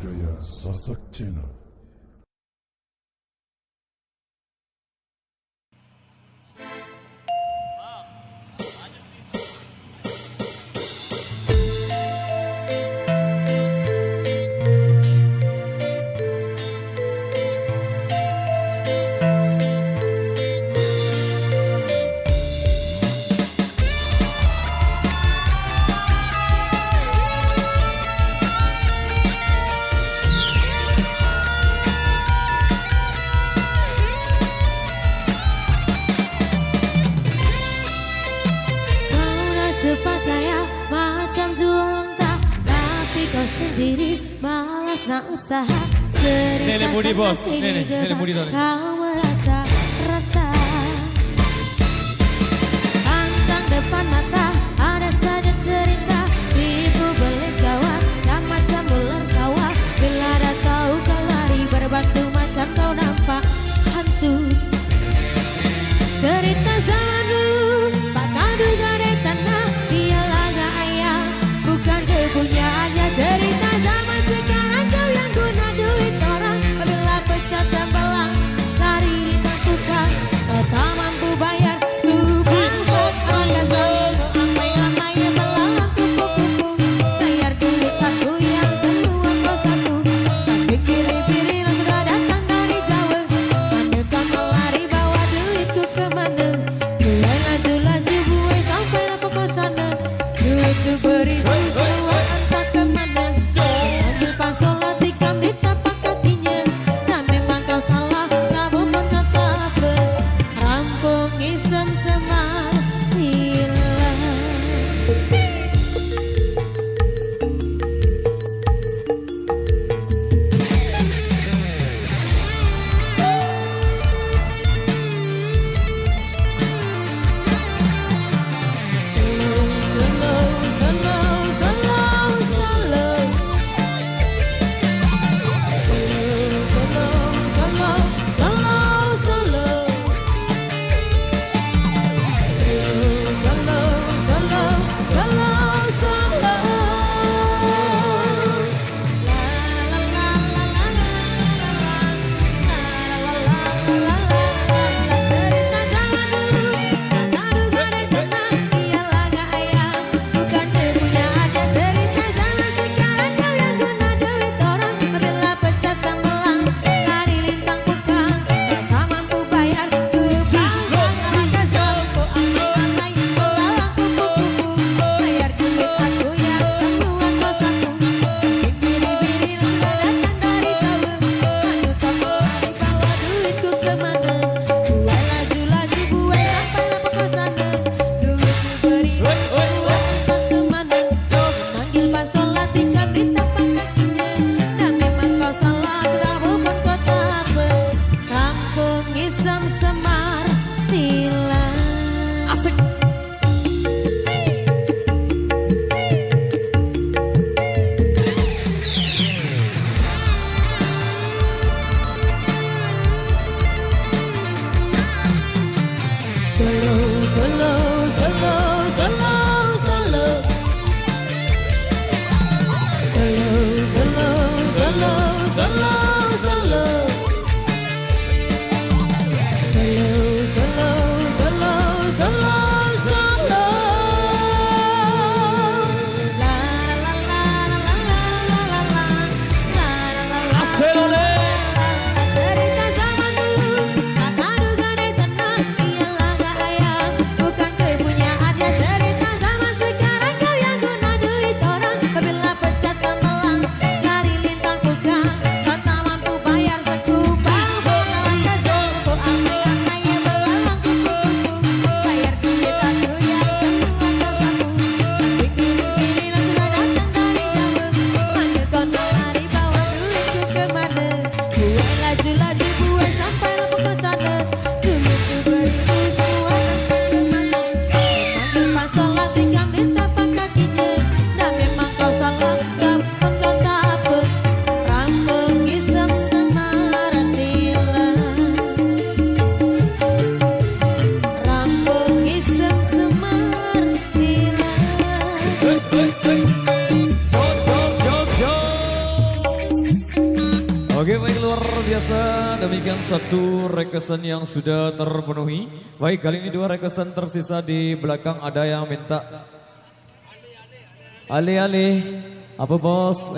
Jaya Sasak Channel. Cepat gaya macam jualan tak, tapi kau sendiri malas nak usaha. Cerita Budi bos, sini Budi depan kau merata-rata. Pantang depan mata ada saja cerita, tipu belit kawan yang macam bulan sawah. Bila dah tahu kau lari berbatu macam kau nampak hantu. Cerita zaman dulu tak kau duga dari tanah, ialah gak ayah bukan kepunyaannya. Cerita zaman sekarang kau yang guna duit orang, bila pecah tembelang lari di tangkukan. Kau tak mampu bayar scuba maka kau ramai-ramai belalang kupu-kupu. Bayar duit aku yang semua kau sapu, tapi kiri-kiri lo sudah datang dari Jawa. Mana kau melari bawa duitku kemana? Mulai laju-laju buai sampai lah pokok sana. Duitku beribu semua entah kemana. Panggil pasola tikam di tapak kakinya. Dan memang kau salah, kamu pun kata apa? Rampung isem semar hilang. Semar hilang. Asik. Slow, slow, slow, slow, slow. Slow, slow, slow, slow, slow. Slow, slow, slow, slow, slow. La la la la la la la la la la. Acelere. Cerita zaman dulu tak taruhkan di tanah, ialah gak ayah bukan kepunyaannya. Cerita zaman sekarang kau yang guna duit orang, bila pecah tembelang cari lintang bukan. biasa demikian satu requestan yang sudah terpenuhi. Baik, kali ini 2 requestan tersisa di belakang. Ada yang minta Ale-ale. Apa bos?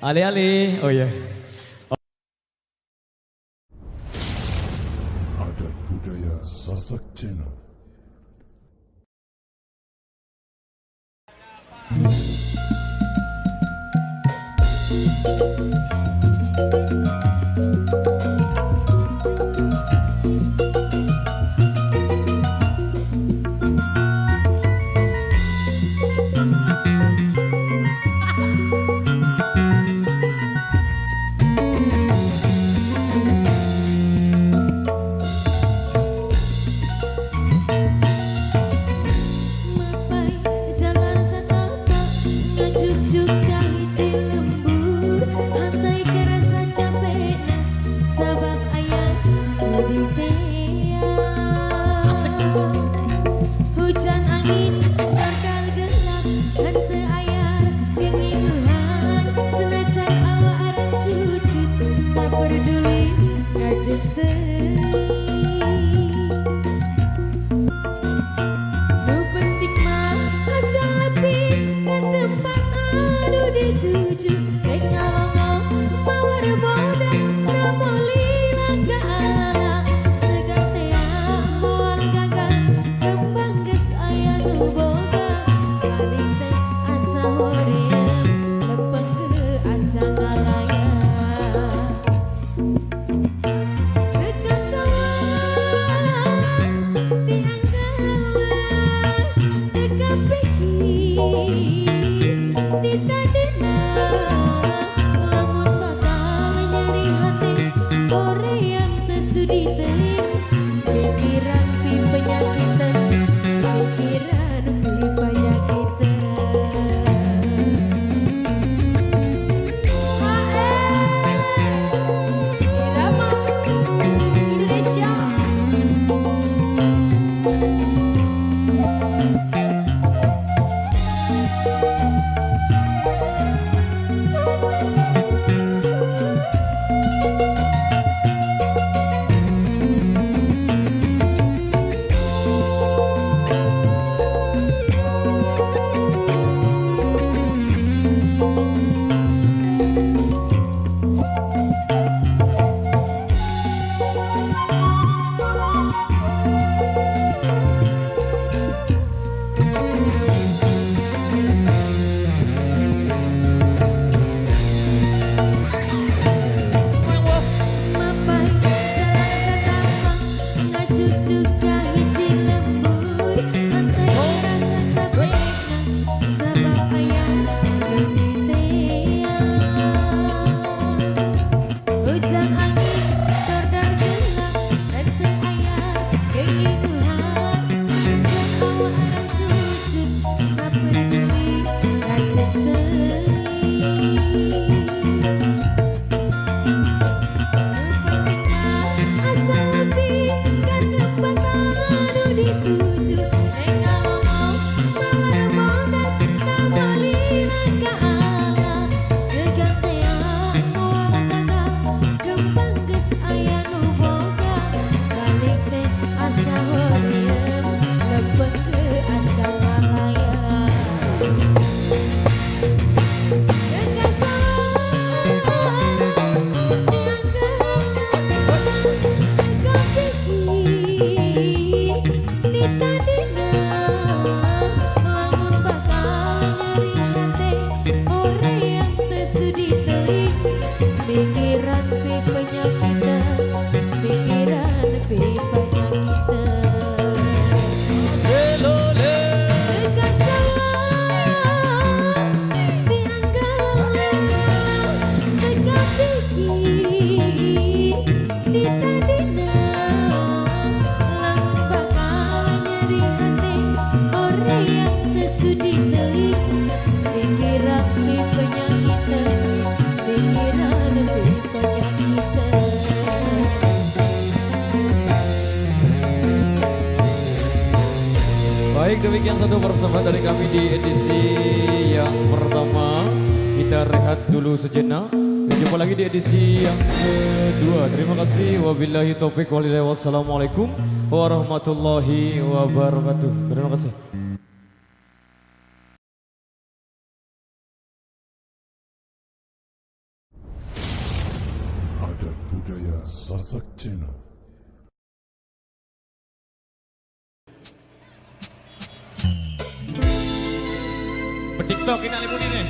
Ale-ale. Oh ya. Adat budaya Sasak Channel. Mapai jalan setapak ngajuk-juk kali Cilembur, hantai kerasa capek nah sabab ayam di hujan angin terkal gelap hante ayar kengiguhan senajan awak arang cucut tak peduli ngajuk dituju baik ngalongo mawar bodas ramoli langka ala segantea moal gagal kembang ges aya nu boga balik teh asa hoream lempeng ke asa ngalaya dekat sawah tianggalan dekat pikir tidak lamun bakal nyeri hati orang yang tersudi teling pikiran pi penyakitan pikiran pi penyakitan Irama Indonesia. Baik, demikian satu persembahan dari kami di edisi yang pertama. Kita rehat dulu sejenak. Jumpa lagi di edisi yang kedua. Terima kasih. Wabillahi taufiq walhidayah. Wassalamualaikum warahmatullahi wabarakatuh. Terima kasih. Adat budaya Sasak Channel. TikTok ini alipun ini.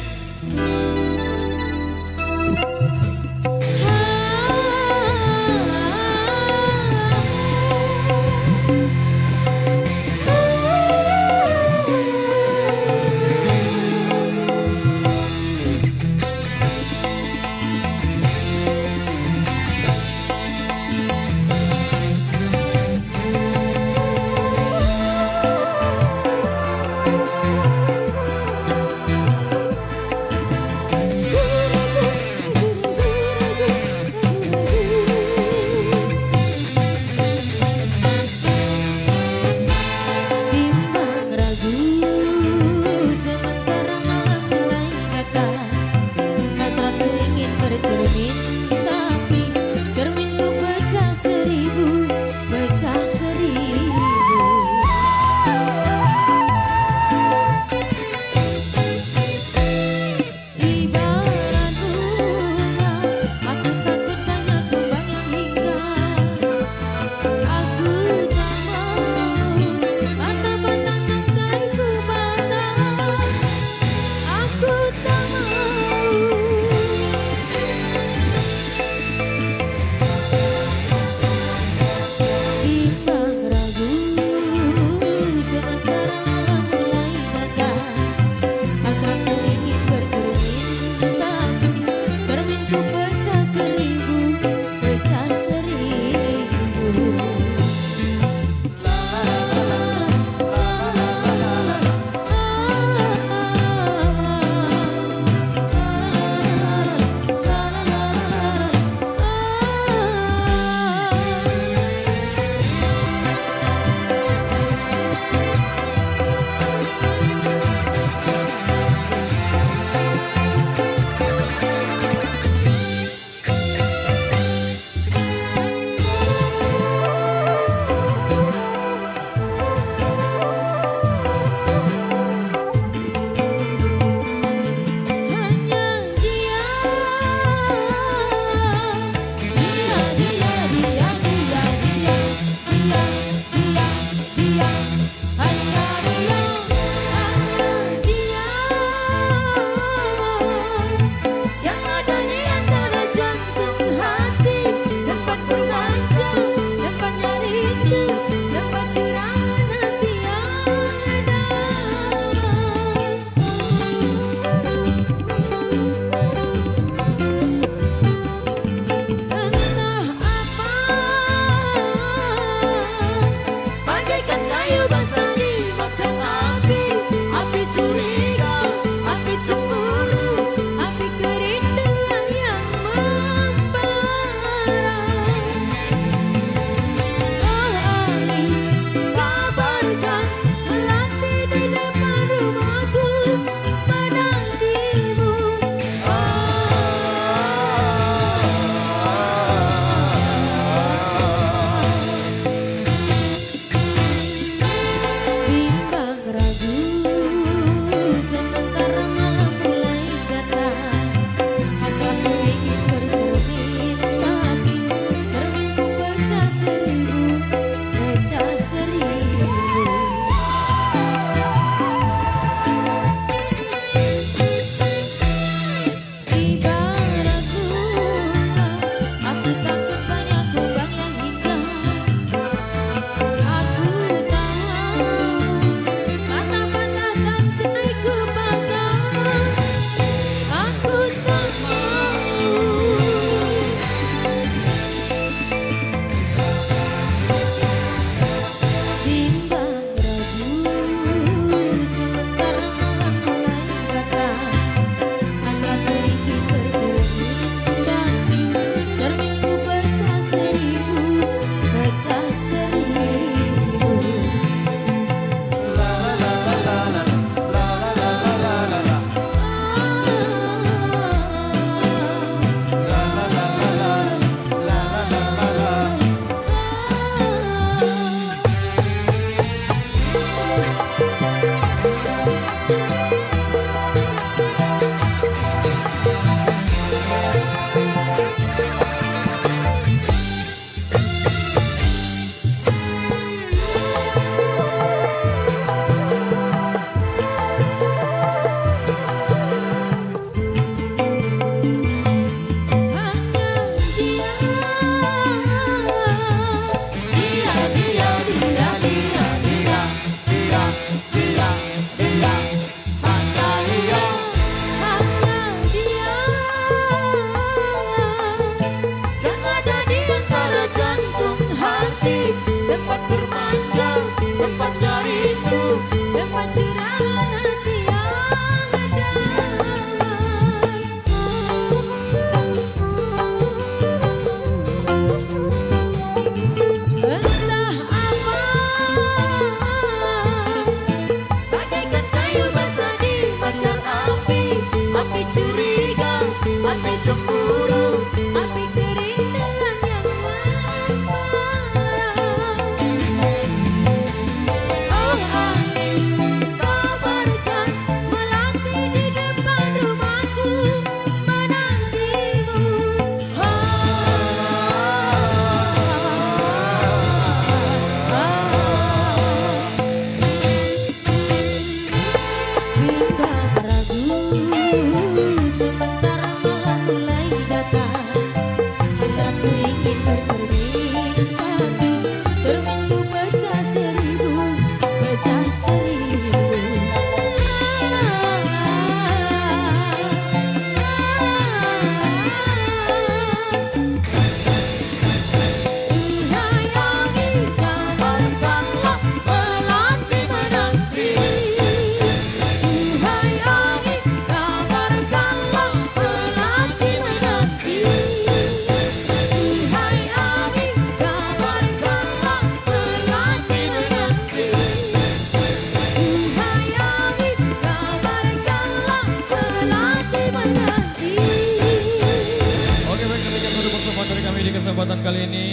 kesempatan kali ini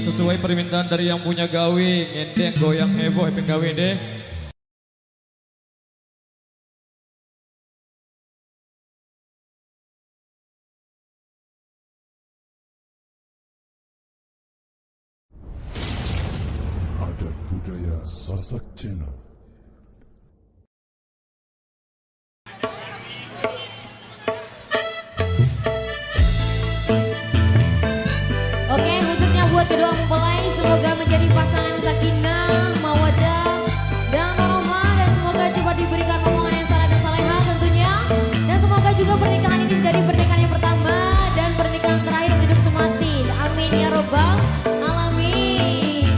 sesuai permintaan dari yang punya gawing, endeng goyang heboh epeng gawe deh. Adat budaya Sasak Channel. Oke, khususnya buat kedua mempelai, semoga menjadi pasangan sakinah, mawaddah, dan warahmah, dan semoga cepat diberikan omongan yang saleh dan salehah tentunya. Dan semoga juga pernikahan ini menjadi pernikahan yang pertama dan pernikahan terakhir hidup semati. Amin ya robbal alamin.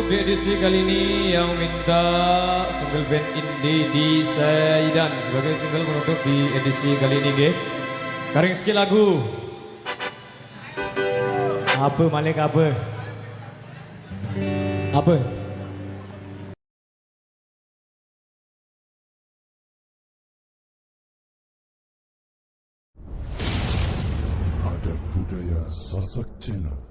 di edisi kali ini yang minta single band indie di Saidan sebagai single penutup di edisi kali ini, ge. Karing skill lagu. Apa Malik apa? Apa? Adat Budaya Sasak Channel.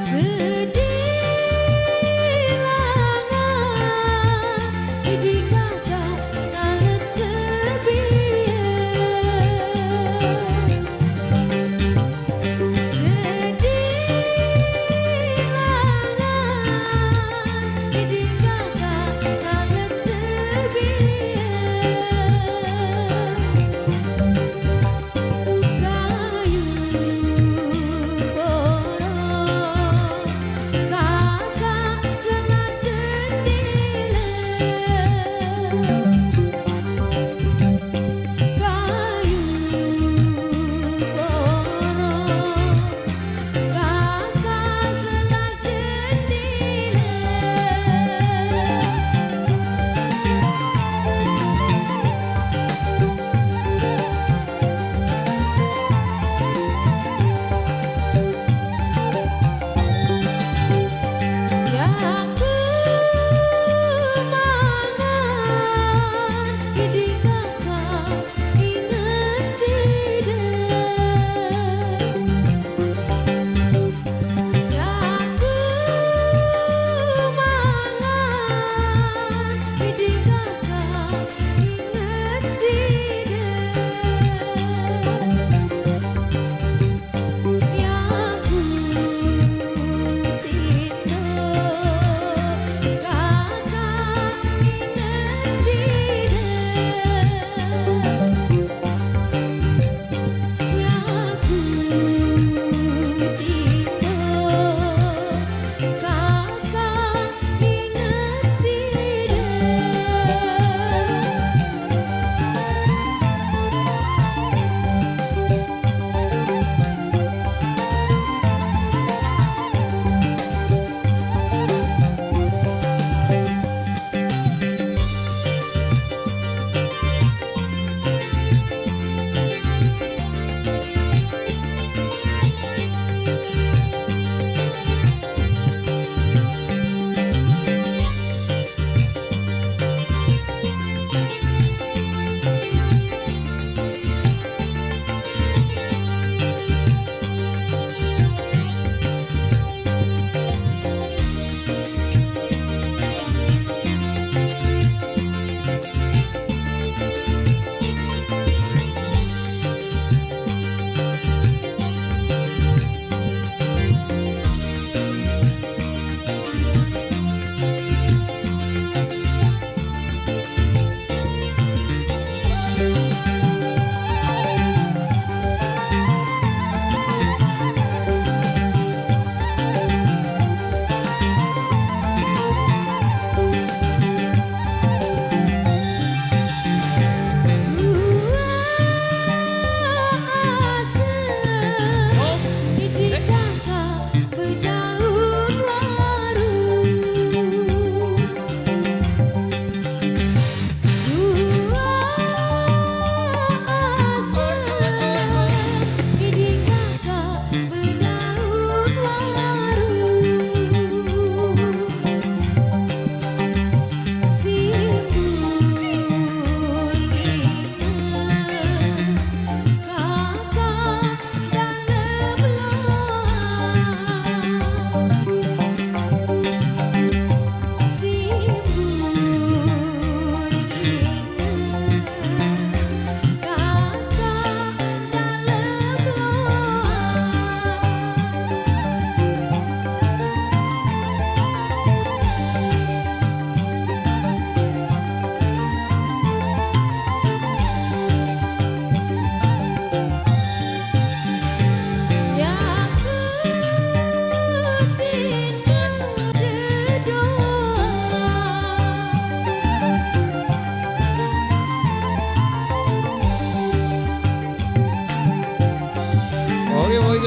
Sedih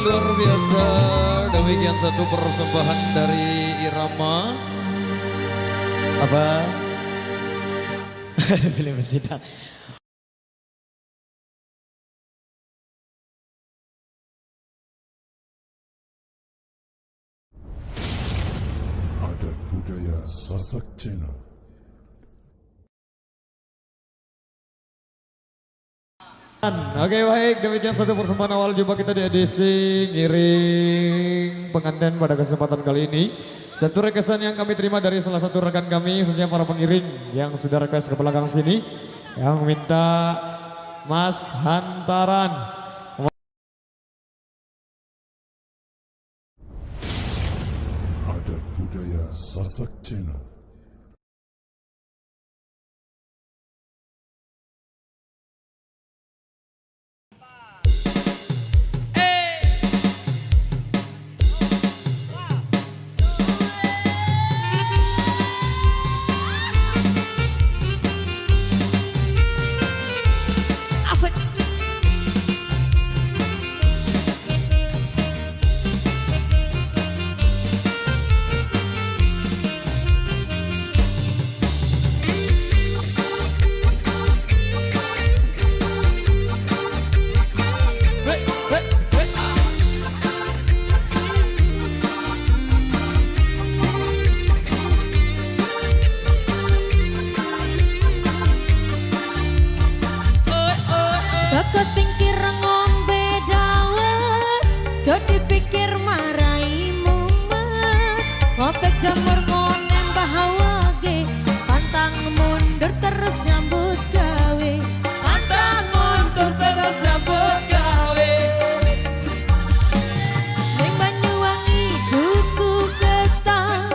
luar biasa. Demikian satu persembahan dari Irama. Apa? Ada film Sita. Adat budaya Sasak Channel. Oke baik, demikian satu persembahan awal jumpa kita di edisi ngiring pengantin pada kesempatan kali ini. Satu requestan yang kami terima dari salah satu rekan kami, khususnya para pengiring yang sudah request ke belakang sini, yang minta Mas Hantaran. Adat budaya Sasak Channel. Joko tingkir ngombe dawet, jo dipikir marai mumet. Ngopek jamur ngonem bahawage, pantang mundur terus nyambut gawe. Pantang mundur terus nyambut gawe. Ning Banyuwangi duku ketang,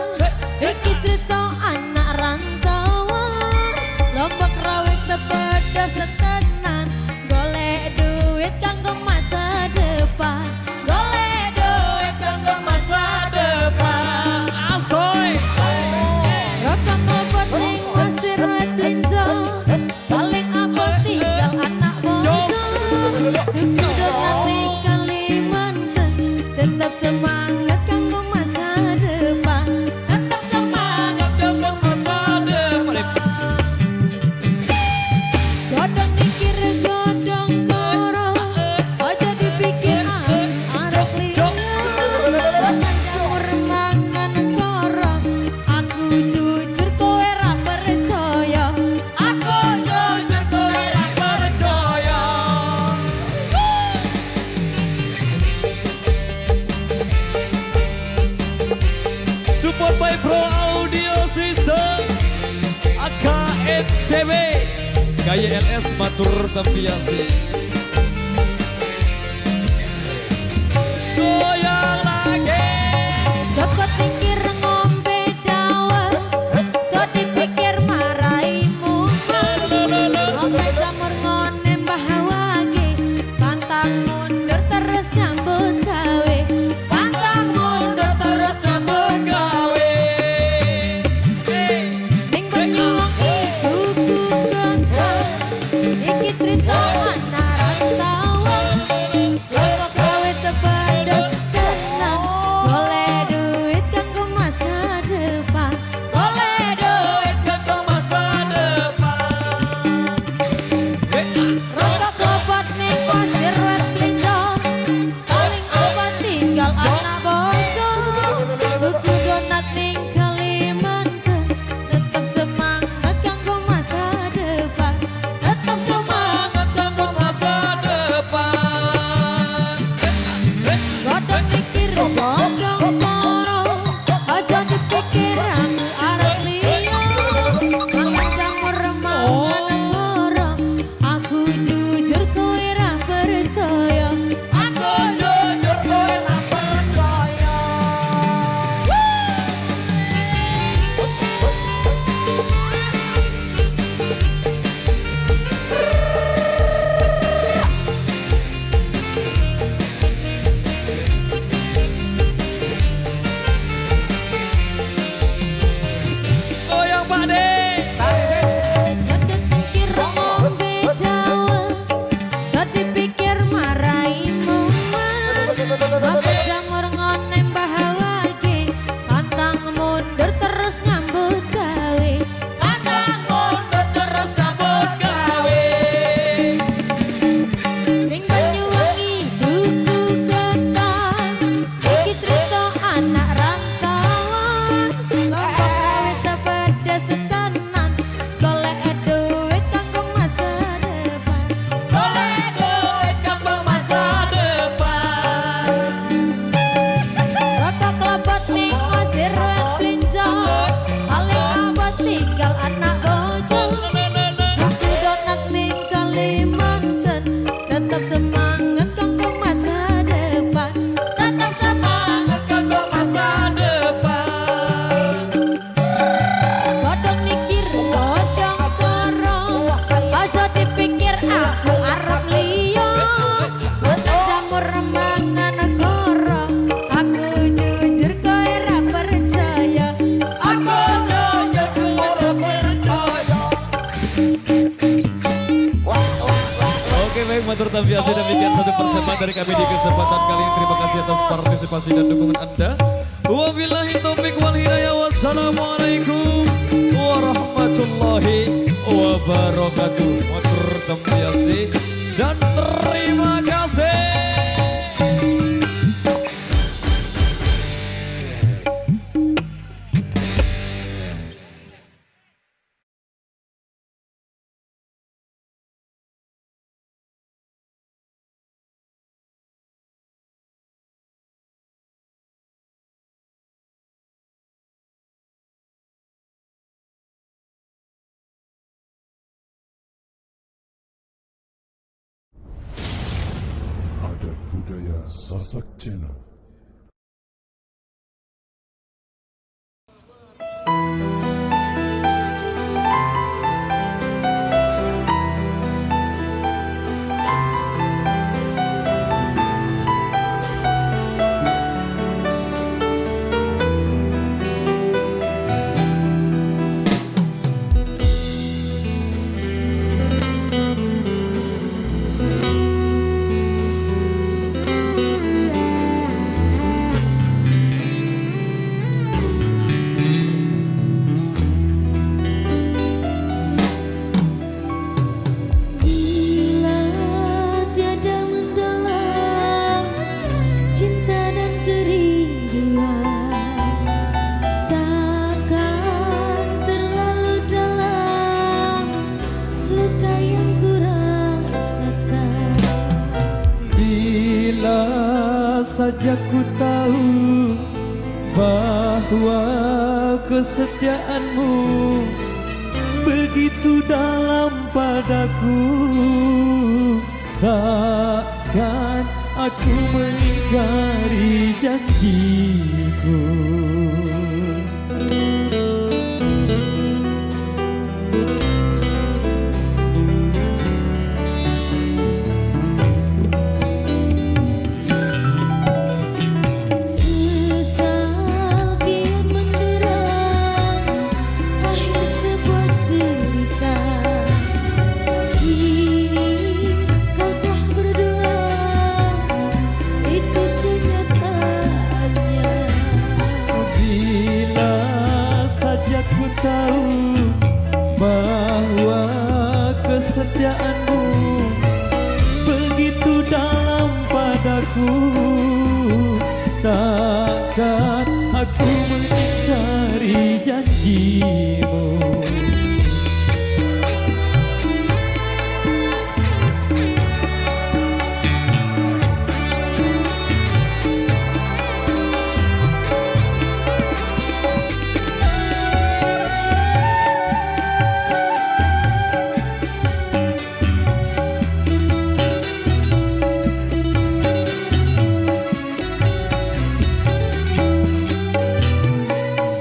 iki cerita anak rantauan. Lombok rawit sepeda setenan, golek duit kanggo masa depan, golek duit kanggo masa depan. Asoy. Rokok ngobot ning pasir wet linjo, paling abot tinggal anak bojo. Dikundur nanti Kalimantan, tetap semangat kanggo masa depan, tetap semangat kanggo masa depan. Godong mikir godong koro, aja dipikir arep liya. Makan jamur mangan koro, aku jujur kowe ra percaya. Aku jujur kowe ra percaya. Support by Pro Audio System AKNTB KYLS Matur Tampiasi. Goyang lagi. Joko tingkir ngombe dawet, jo dipikir marai mumet. Ngombe jamur ngonem bahawage, pantang mundur terus nyambut gawe. Pantang mundur terus nyambut gawe. Ning Banyuwangi duku ketang, iki cerita anak rantauan. Lombok rawit tepedes tenan, matur tambiasi demikian satu persembahan dari kami di kesempatan kali ini. Terima kasih atas partisipasi dan dukungan Anda. Wabillahi taufiq wal hidayah. Wassalamualaikum warahmatullahi wabarakatuh. Matur tambiasi dan terima kasih. Adat budaya Sasak Channel. Saja ku tahu bahwa kesetiaanmu begitu dalam padaku, takkan aku mengingkari janjiku. Tahu bahwa kesetiaanmu begitu dalam padaku, takkan aku mengingkari janjimu.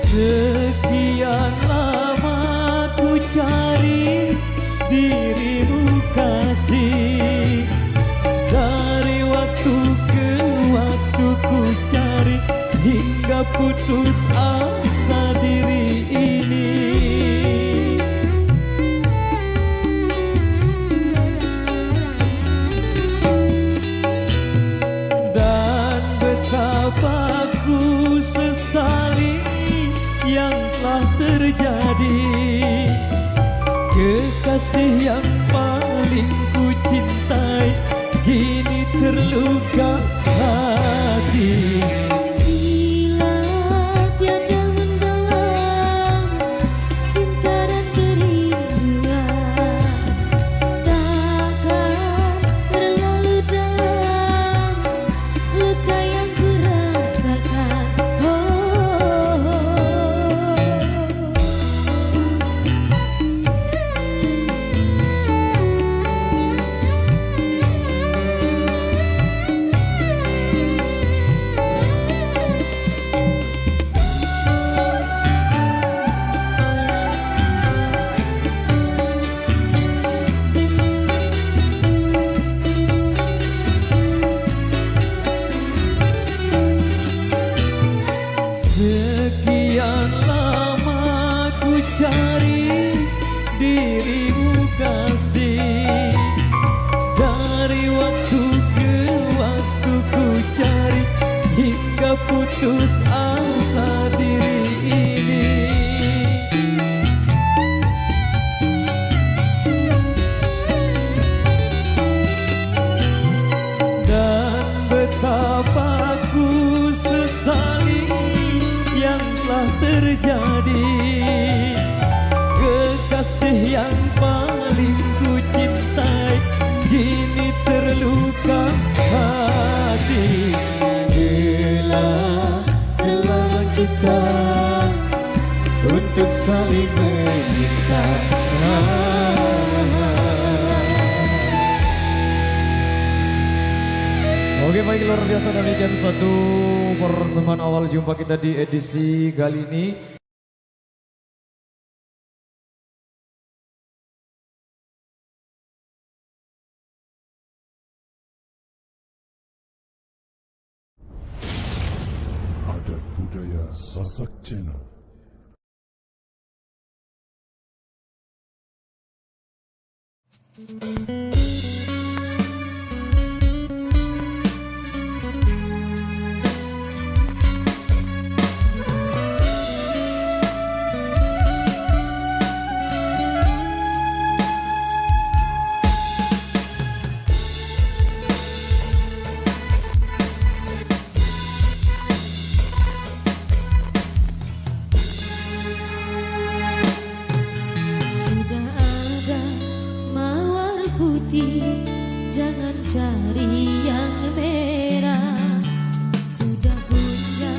Sekian lama ku cari dirimu kasih, dari waktu ke waktu ku cari hingga putus asa diri ini. Dan betapa ku sesali yang telah terjadi, kekasih yang paling ku cintai kini terluka hati. Bila tiada mendalam cinta dan kerinduan, takkan terlalu dalam luka yang ku rasakan. jadi kekasih yang paling ku cintai, kini terluka hati. Telah kita untuk saling meminta. Oke, baik, luar biasa, demikian satu persembahan awal jumpa kita di edisi kali ini. Adat Budaya Sasak Channel. Sudah ada mawar putih, jangan cari yang merah. Sudah punya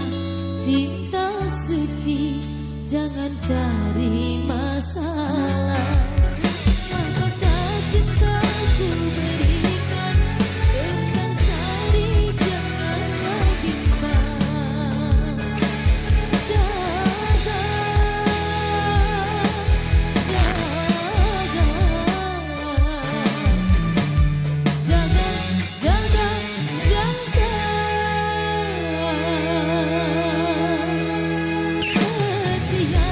cinta suci, jangan cari masalah. Mahkota cintaku berikan dengan sari, janganlah bimbang. Jaga, setia.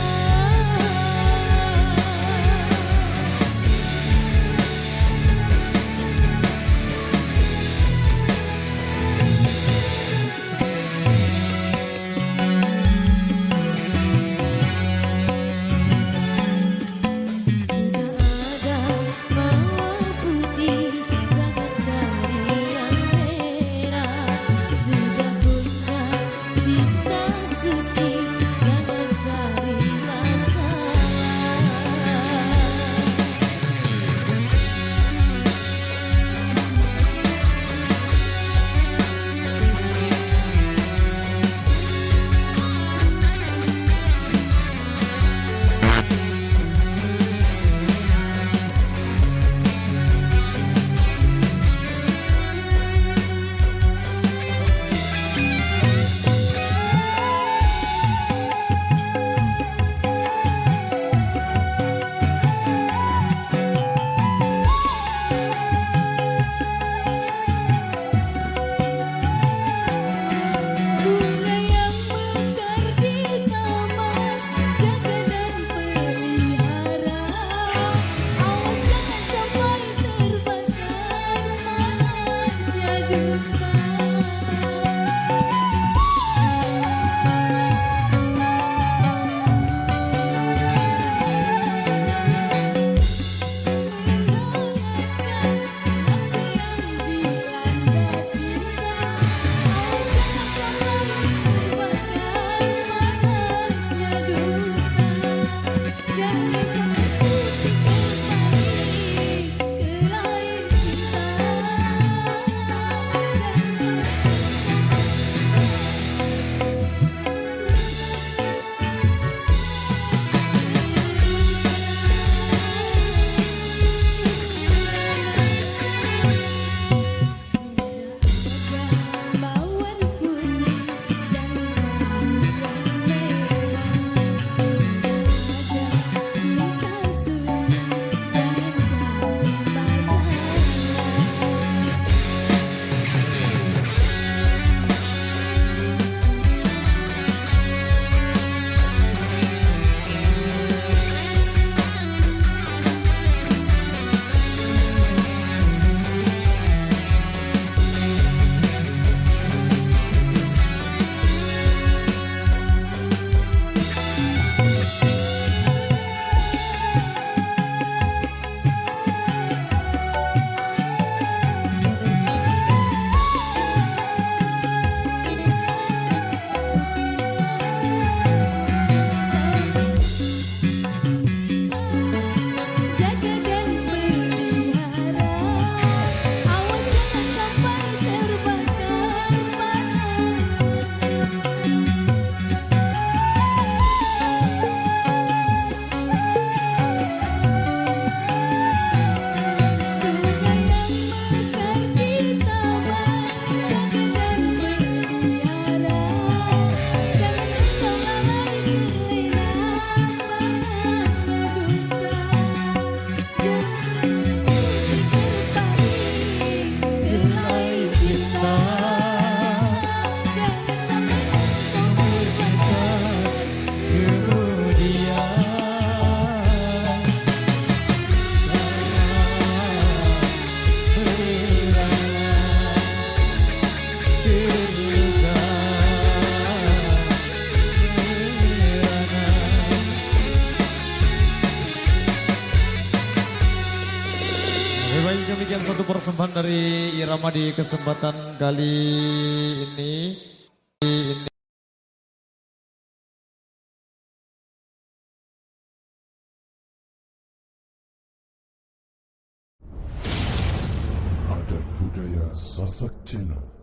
Helai cinta Baik, demikian satu persembahan dari Irama di kesempatan kali ini. Adat budaya Sasak Channel.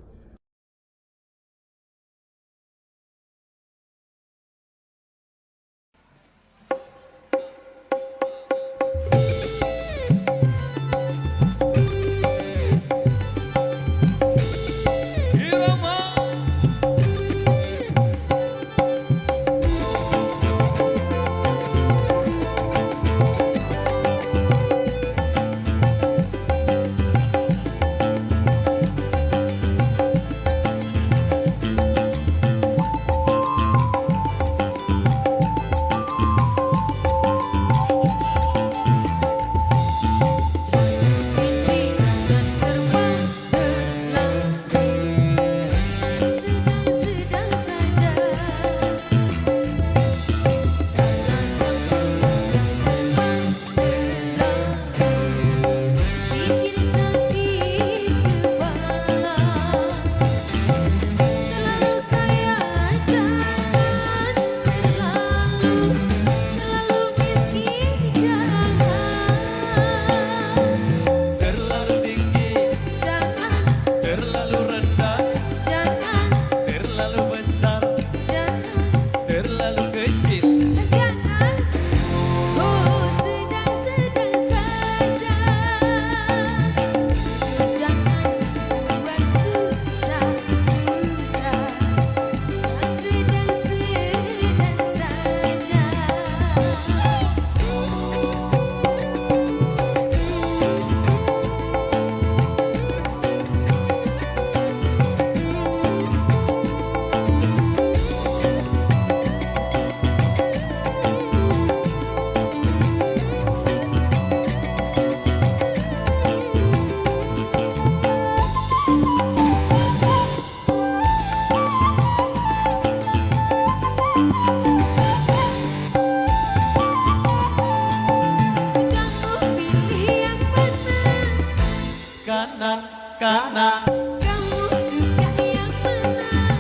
kanan Kamu suka yang mana?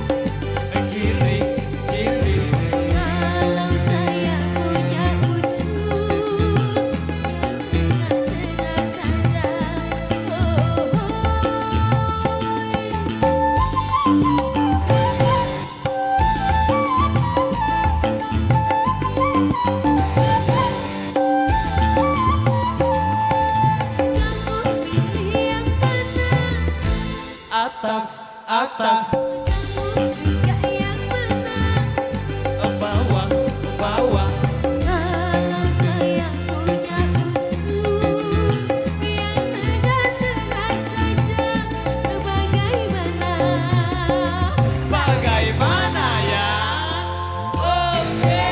kiri kiri Kalau saya punya usul Tenang saja oh, Kamu pilih yang mana? atas atas Kamu suka yang mana? bawah bawah Kalau saya punya usul Yang tengah-tengah saja Bagaimana? bagaimana ya oke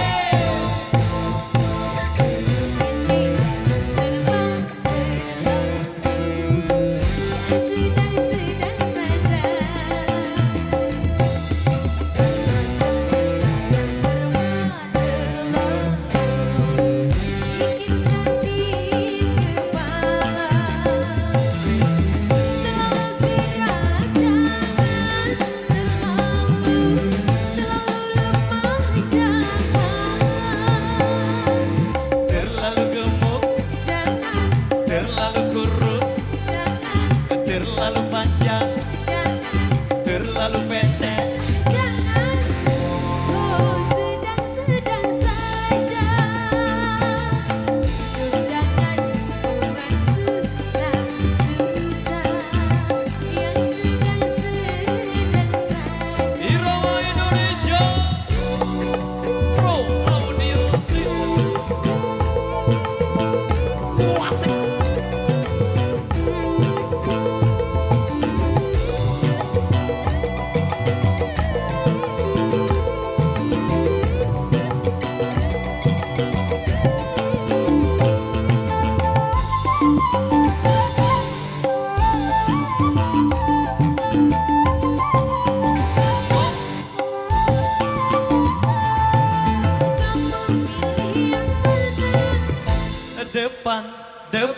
Ini serba berlalu Sedang-sedang saja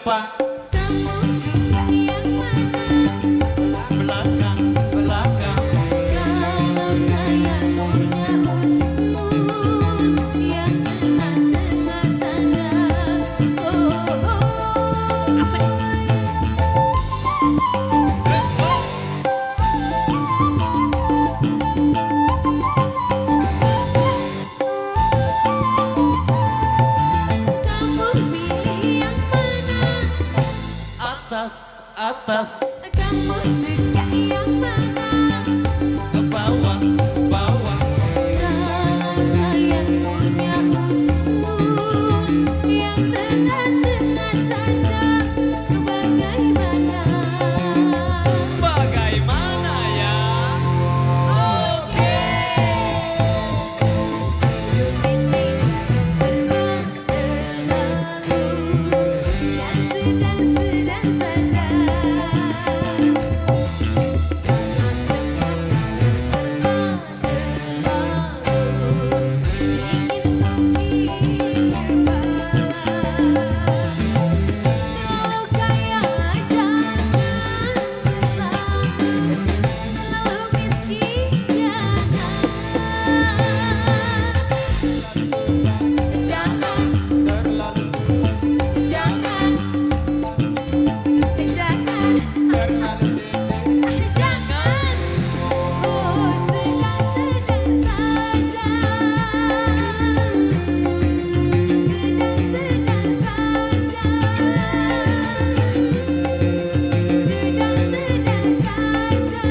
depan, Kamu suka yang mana? belakang, belakang. Kalau saya punya usul yang tengah-tengah saja. Oh, oh. Asik. Kamu pilih yang mana? Atas, atas, Kamu suka yang mana? ke bawah, bawah. Kalau saya punya usul yang tengah-tengah saja, bagaimana? Bagaimana ya? Oke. Ini semua terlalu yang sedang-sedang saja. Karena semua terlalu ingin sakit kepala. Kalau kaya jangan terlalu miskin jangan. Jangan, jangan, jangan, oh sedang-sedang saja, sedang-sedang saja, sedang-sedang saja,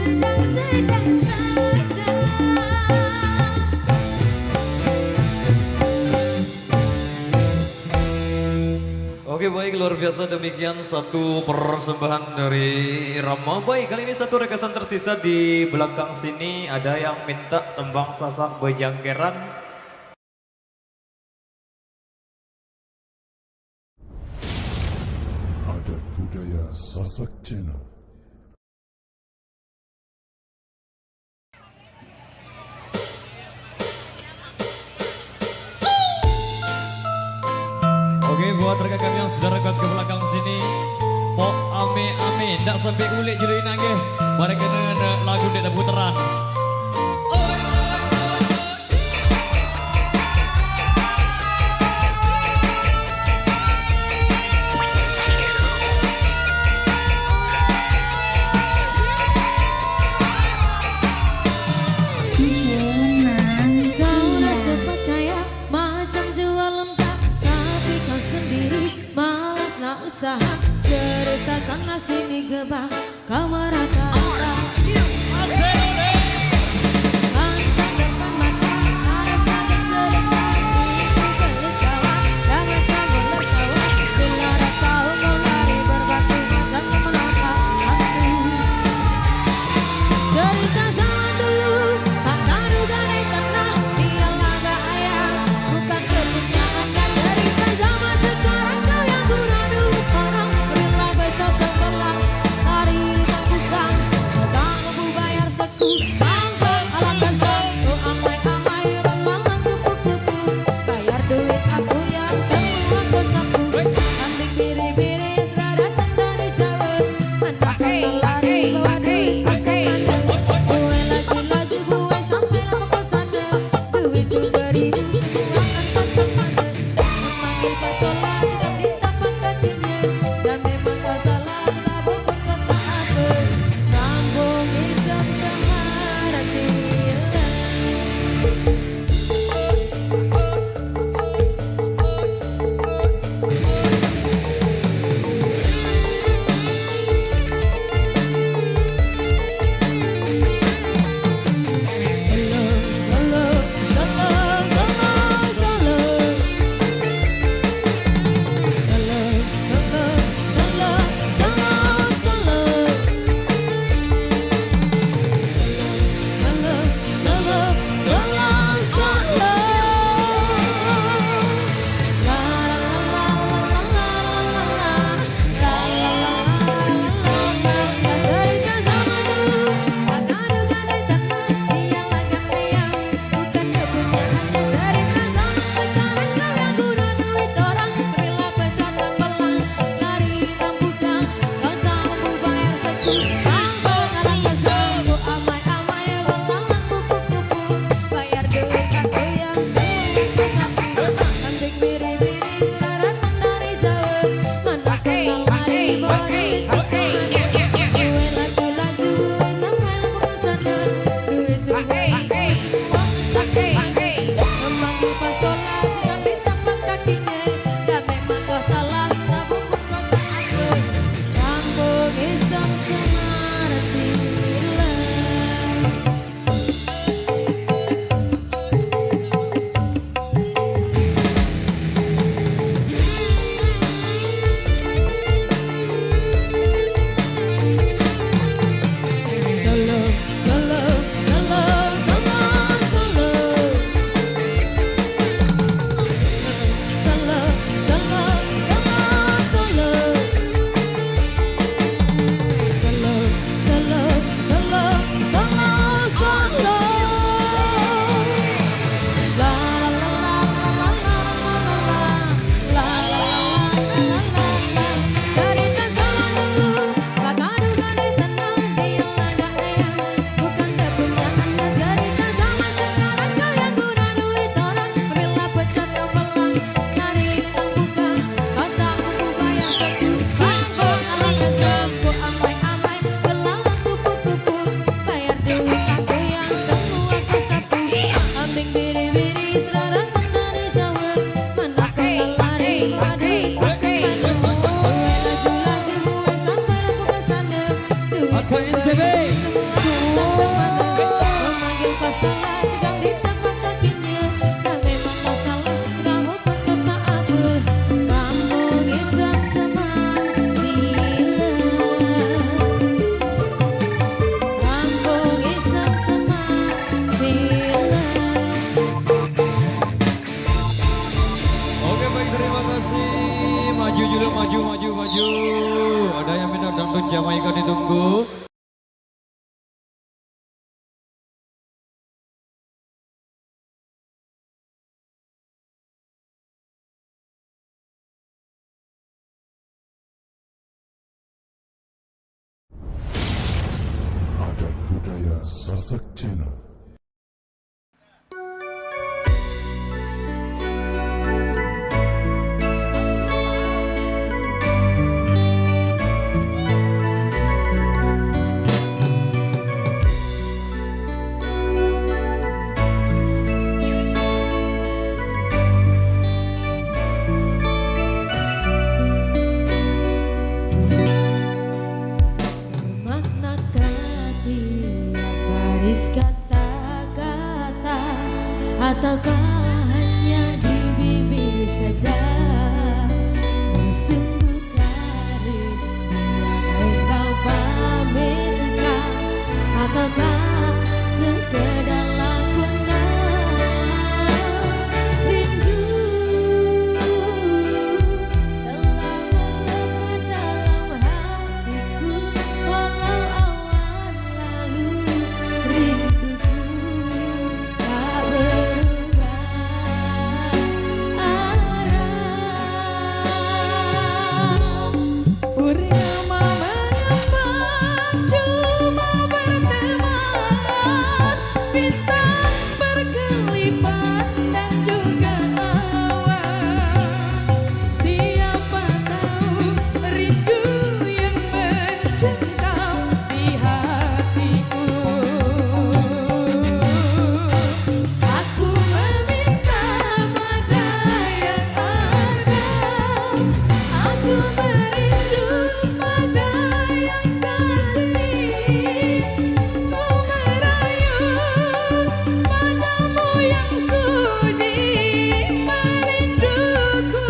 sedang-sedang saja. Oke baik, luar biasa, demikian satu persembahan dari Irama. Baik, kali ini satu rekasan tersisa di belakang sini. Ada yang minta tembang Sasak Boy Jangkeran. Adat budaya Sasak Channel. Oke, buat rekan yang sudah request ke belakang sini, pop ame ame, ndak sampai ulik jadi nangge. Mari kita lagu dia putaran. Kau udah cepat kaya macam jual lengkap, tapi kau sendiri malas nak usaha. Cerita sana sini gebak, kau merata-rata. Pantang depan mata, ada sakit cerita. Ini pelit kawan, dah macam bola sawah. Bila ada kau melari berbatu macam menangkap hantu. Cerita zaman dulu, tak taruga naik tanah. Dia laga ayah, bukan kepunyaan dan derita. Zaman sekarang kau yang guna duit orang. Bila bercocok belah, hari hitam bukan. Kau tak mampu bayar seku, tanpa alasan so amai-amai memang kupu-kupu. Bayar duit aku yang semua kesapu. Nanti biri-biri sudah datang dari Jawa. Entah kau lari bawa duit pakai mana. Gue lagi-lagi gue sampai lama kau sadar. Duit 2.000 semua kan tanpa ada. Memanggil kau sholat dan ditampakkan dunia. Dan memang kau salah, tak bobot kau tak apa. Rambung isap semar. Kampung alang kesambu amai-amai belalang kupu-kupu bayar duit aku yang sapu kambing biri-biri selarat dari Jawa mana kenal lari bodi kue laju-laju sampai laku sana duit semua tak kepake memanggil pas sholat tapi tapak kakinya dan memang kau salah tabung pun kau tak aku kampung iseng semarati Solo, solo, solo, solo, solo. Solo, solo, solo, solo. Solo, solo, solo, solo, solo. La la la la la la la la la la. Cerita zaman dulu, kakak duga ditendang dia lada eyang. Bukan kepunyaan cerita zaman sekarang kau yang guna duit orang. Bila pecah tembelang, cari tang buka. Kau tak mampu bayar satu. Kampung alang kesambu amai-amai belalang kupu-kupu bayar duit aku yang semua kau sapu. Kambing biri-biri selarat dari Jawa mana kenal lari padi kue laju-laju sampai aku kesana duit beri semua tak kemana memanggil pasangan gang di tapak kakinya dan memang kau salah kamu pun kata aku kampung iseng semati kampung iseng semati. Oke baik terima kasih. Maju dulu maju maju maju. Ada yang minta dangdut Jamaika ditunggu. Adat budaya Sasak Channel. Maknakah tiap baris kata-kata ataukah hanya di bibir saja sungguh karir yang engkau pamerkan ataukah sekedar lakonan rindu telah melekat dalam hatiku walau awan lalu rinduku tak berubah arah purnama mengembang cuma berteman bintang berkelipat dan juga awan siapa tahu rindu yang mencengkam di hatiku aku meminta pada yang ada aku merindu pada yang kasih ku merayu padamu yang sudi merinduku.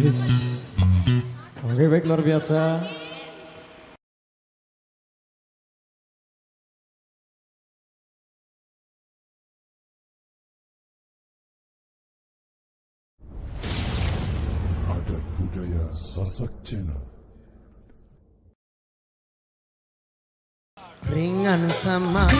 Yes. Oke, baik, luar biasa. Adat budaya Sasak Cina. Ringan sama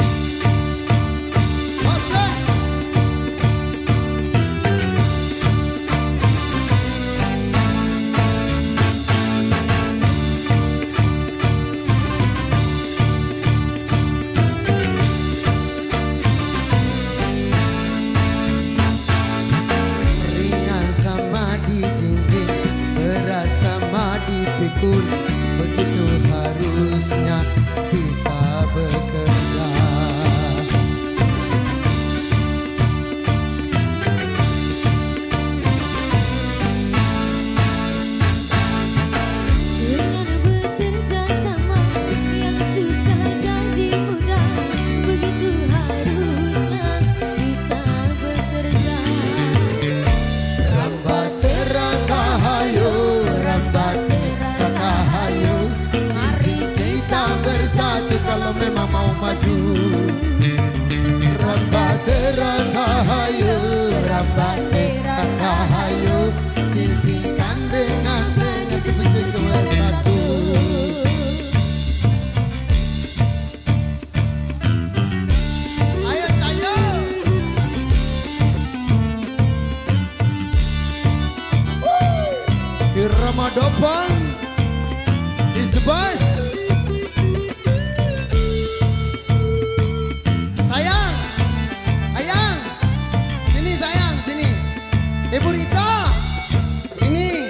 ringan sama dijinjing, berat sama dipikul, begitu harusnya kita bekerja. Dengan bekerja sama yang susah jadi mudah, begitu harusnya kita bekerja. Rambat terakahayu, rambat terakahayu, mari kita bersatu kalau memang mau maju. Rambat terakahayu, rambat terakahayu, sisihkan dengan begitu bersatu. Ayo, ayo. Irama Dopang is the best. Sayang, ayang, sini sayang, sini. Ibu Rita, sini.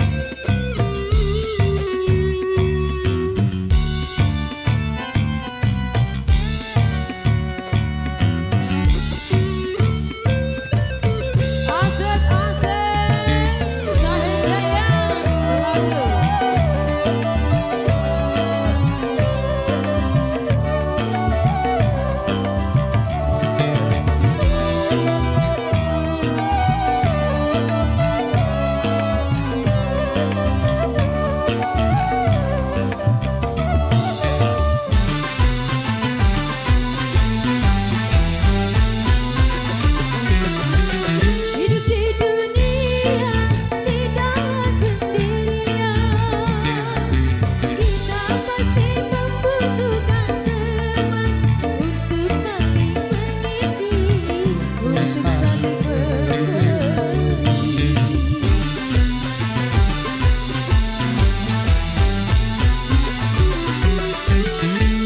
Asep, Sahenjaya selalu. Hidup di dunia tidaklah sendirian. Kita pasti membutuhkan teman untuk saling mengisi, untuk saling berbagi.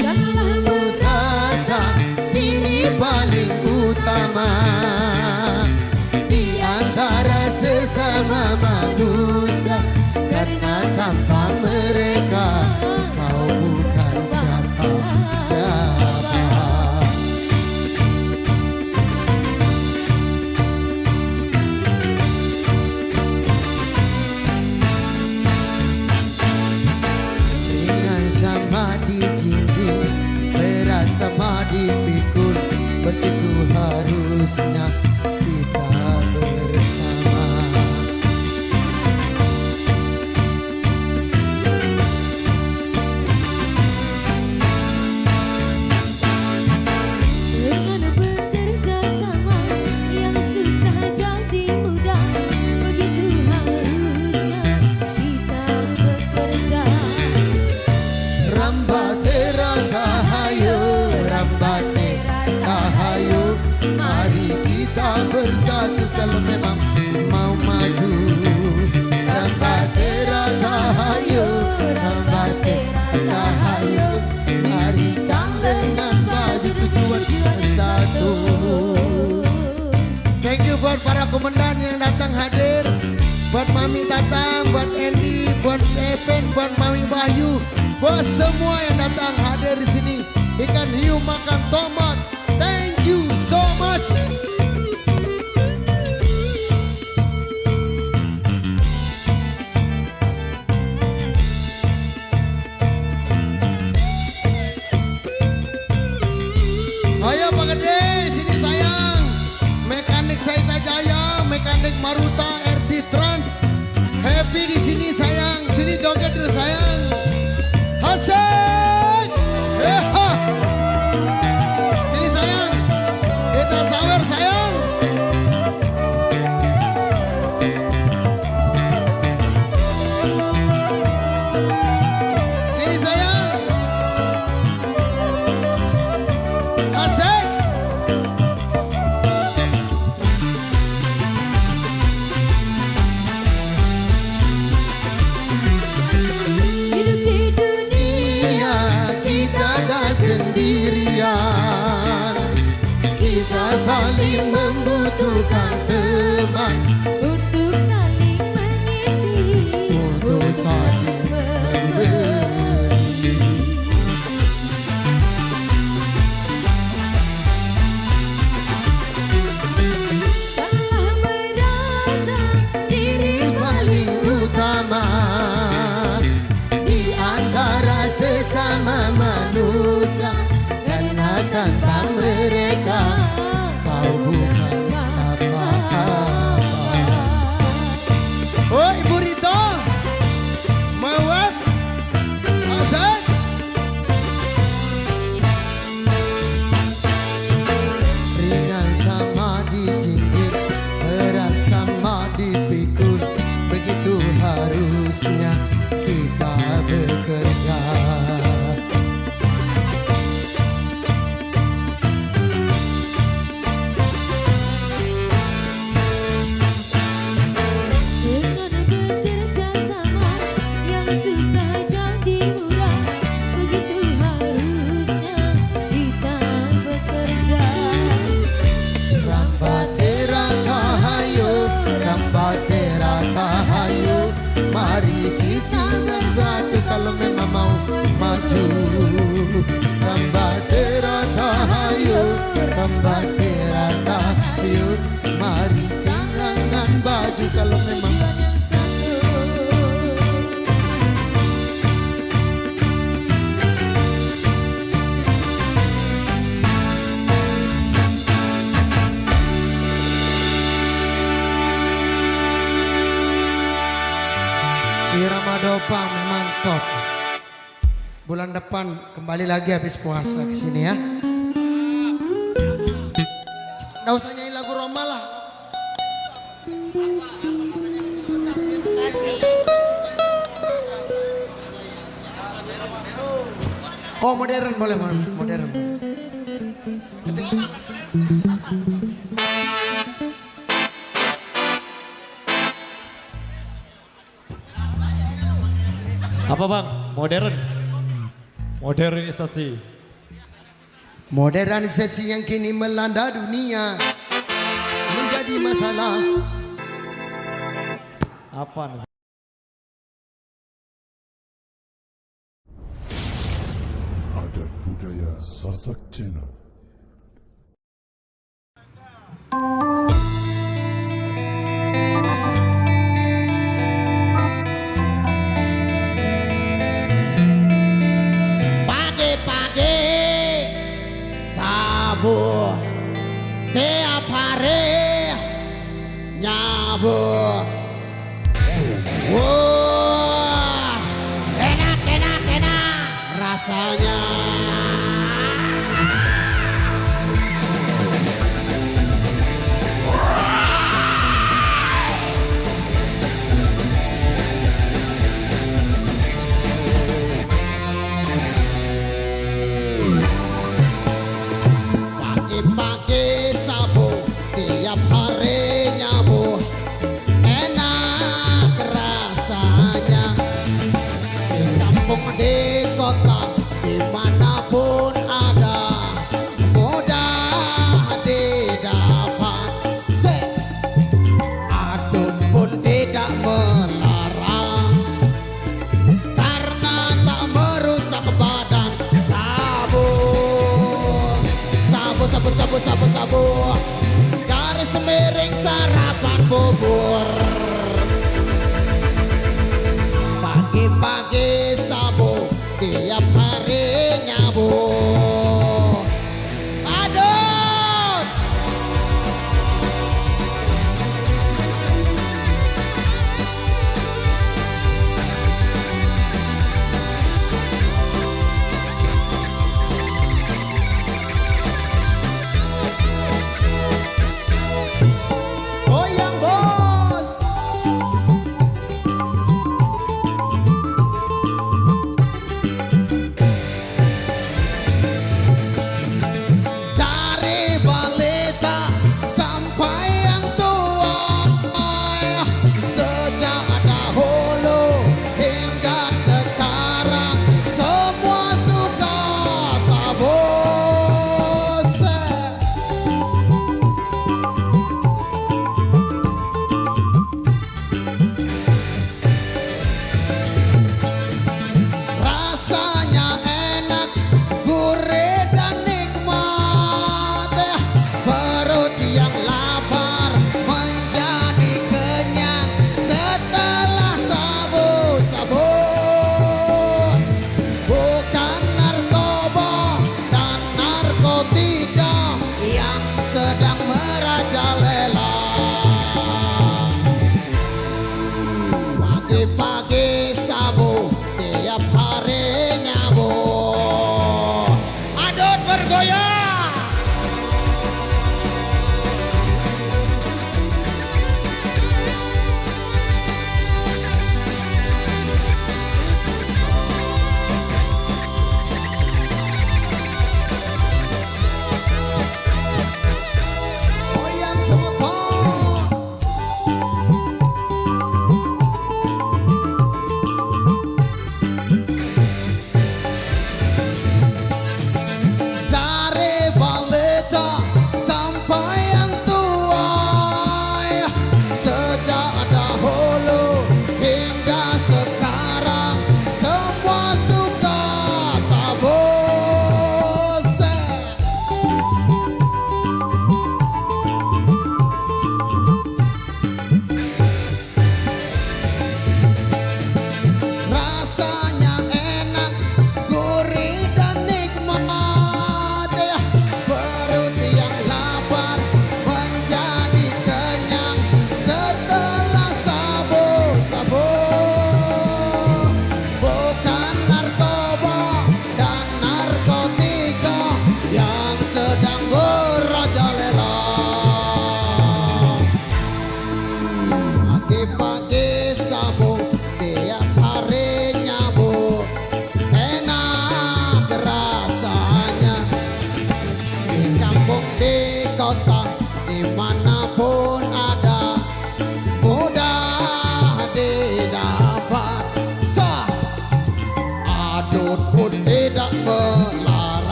Janganlah Merasa diri paling utama di antara sesama manusia, karena tanpa mereka kau bukan siapa-siapa. Ringan sama dijinjing, berat sama dipikul, begitu harusnya kita bersama. Dengan bekerja sama yang susah jadi mudah, begitu harusnya kita bekerja. Rambat terakahayu, rambat terakahayu, mari kita bersatu kalau memang mau maju. Rambat terakahayu, rambat terakahayu, sarikan dengan baju tujuan bersatu. Thank you buat para komandan yang datang hadir, buat Mami Tatang, buat Andy, buat Evan, buat Mami Bayu, buat semua yang datang hadir di sini. Ikan hiu makan tomat. Thank you so much. Ayo Pak Gede, sini sayang. Mekanik Saita Jaya, mekanik Maruta RD Trans. Happy Happy di sini sayang, sini joget dulu sayang. Hasan, sini sayang, kita sawer sayang. Sini sayang, Hasan. Hidup di dunia Kita dah sendirian, kita saling membutuhkan teman untuk saling mengisi, untuk saling memberi. Janganlah merasa diri Paling utama di antara sesama manusia, karena tanpa mereka kau bukan apa-apa. Oh Ibu Rito, Mawar, Hasan. Ringan sama dijinjit, berat sama dipikul, begitu harusnya kita bekerja. dengan bekerja sama yang susah jadi murah, begitu harusnya kita bekerja. Rambatera kahayu, rambatera kahayu, mari sisi bersatu kalau memang mau maju. Rambatera kahayu, rambatera kahayu, mari silangan baju kalau memang Tujuan yang satu. Irama Dopa memang top. Bulan depan kembali lagi habis puasa ke sini ya. Nggak usah nyanyi lagu Roma lah. Oh modern boleh, modern. Apa bang? Modern? Modernisasi. Modernisasi yang kini melanda dunia menjadi masalah. Apa nih? Adat budaya Sasak Channel. Pagi-pagi sabu tiap hari nyabu. Wah, enak rasanya. Pagi-pagi sabu tiap hari nyabu, enak rasanya. Di kampung di kota dimanapun ada, mudah didapat. Aduk pun tidak melarang, karena tak merusak badan. Sabu garis miring sarapan bubur. Pagi-pagi sabu tiap hari nyabu. Aduh,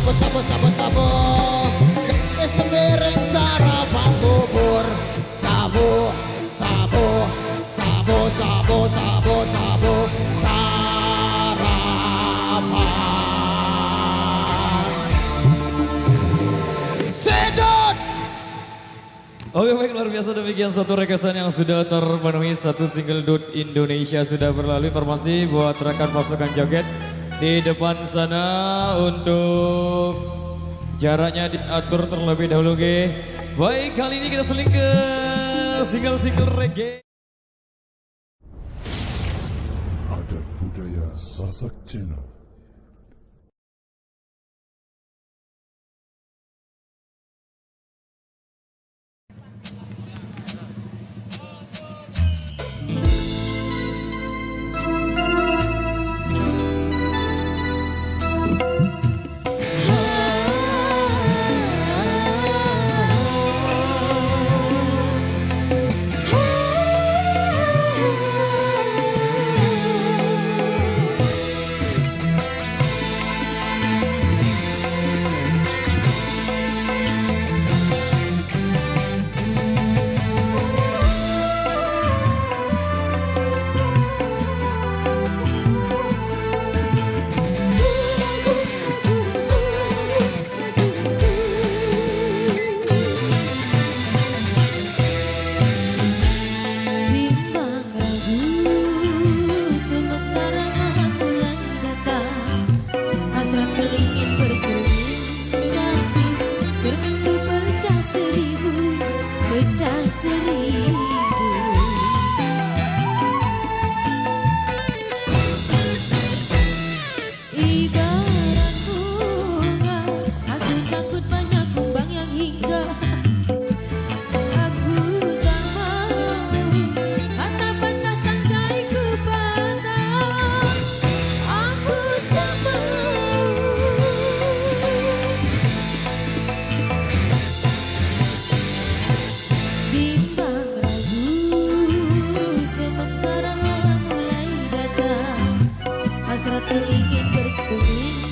sabo semereng sarapan bubur sabo sarapan sedot. Oke baik, luar biasa demikian satu rekesan yang sudah terpenuhi. Satu single Dut Indonesia sudah berlalu. Informasi buat rekan pasukan joget di depan sana untuk jaraknya diatur terlebih dahulu ge. Baik, kali ini kita seling ke single-single reggae. Adat budaya Sasak Channel. Hasratku ingin bertemu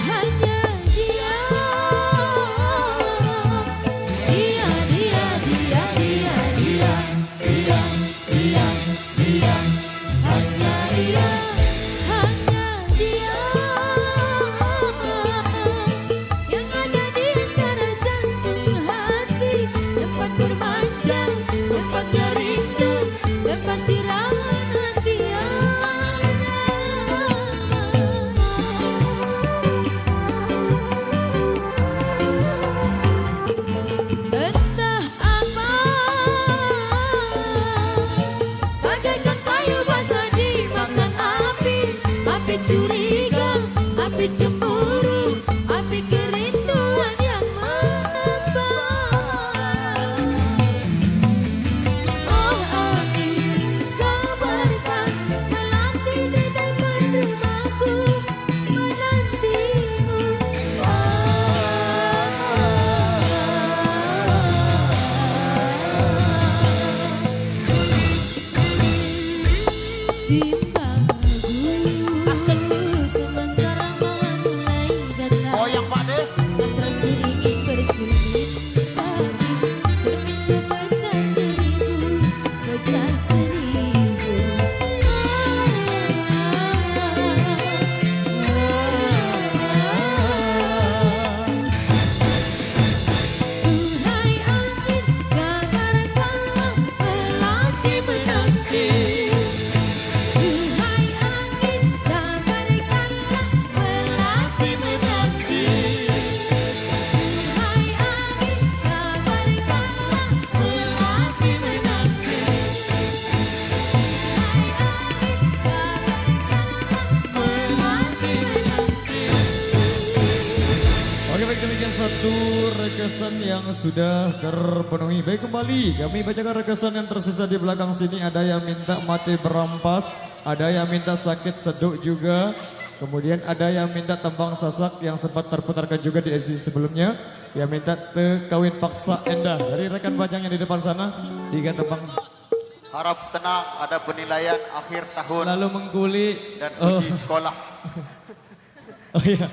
Hanya dia, dia, dia, dia, dia, dia, dia, dia, dia, hanya dia, hanya dia, yang ada di antara jantung hati, tempat bermanja, tempat rindu, tempat cirahan hati yang entah apa, bagaikan kayu basah dimakan api, api curiga, api cemburu, api kerinduan yang menebak. Oh api, kabarkan melati di depan rumahku, menantimu. Bimbang sementara malam mulai datang. Goyang Pak De. Hasratku ingin bercermin lagi, cerminku pecah seribu, pecah seribu. Duhai angin, kabarkanlah melati menanti. Duhai angin, kabarkanlah melati menanti. Duhai angin, kabarkanlah melati menanti. Oke, baik, demikian satu rekesan yang sudah terpenuhi. Baik, kembali kami bacakan rekesan yang tersisa di belakang sini. Ada yang minta mati berampas, ada yang minta sakit seduk juga. Kemudian ada yang minta tembang sasak yang sempat terputarkan juga di SD sebelumnya. Yang minta kawin paksa endah dari rekan bajang yang di depan sana. Tiga tembang. Harap tenang, ada penilaian akhir tahun Lalu mengkuli. dan Oh, uji sekolah. oh iya.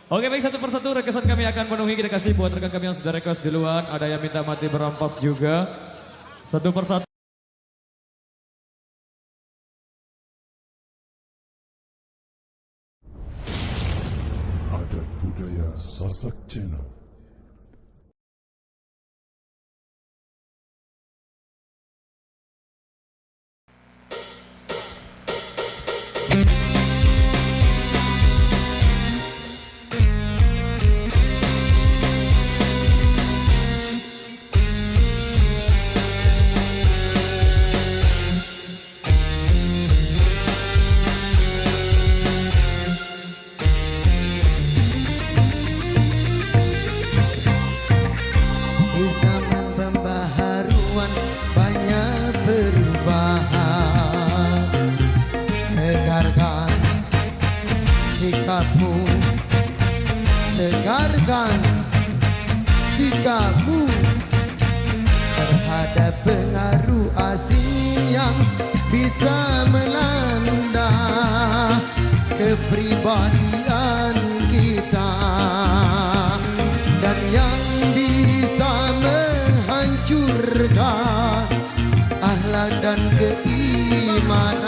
Oke, baik, satu persatu requestan kami akan penuhi. Kita kasih buat rekan kami yang sudah request duluan. Ada yang minta mati berampas juga. Satu persatu. Adat budaya Sasak Channel. Di zaman pembaharuan banyak perubahan. Tegarkan sikapmu, tegarkan sikapmu terhadap pengaruh asing yang bisa melanda kepribadian kita dan yang bisa menghancurkan akhlak dan keimanan.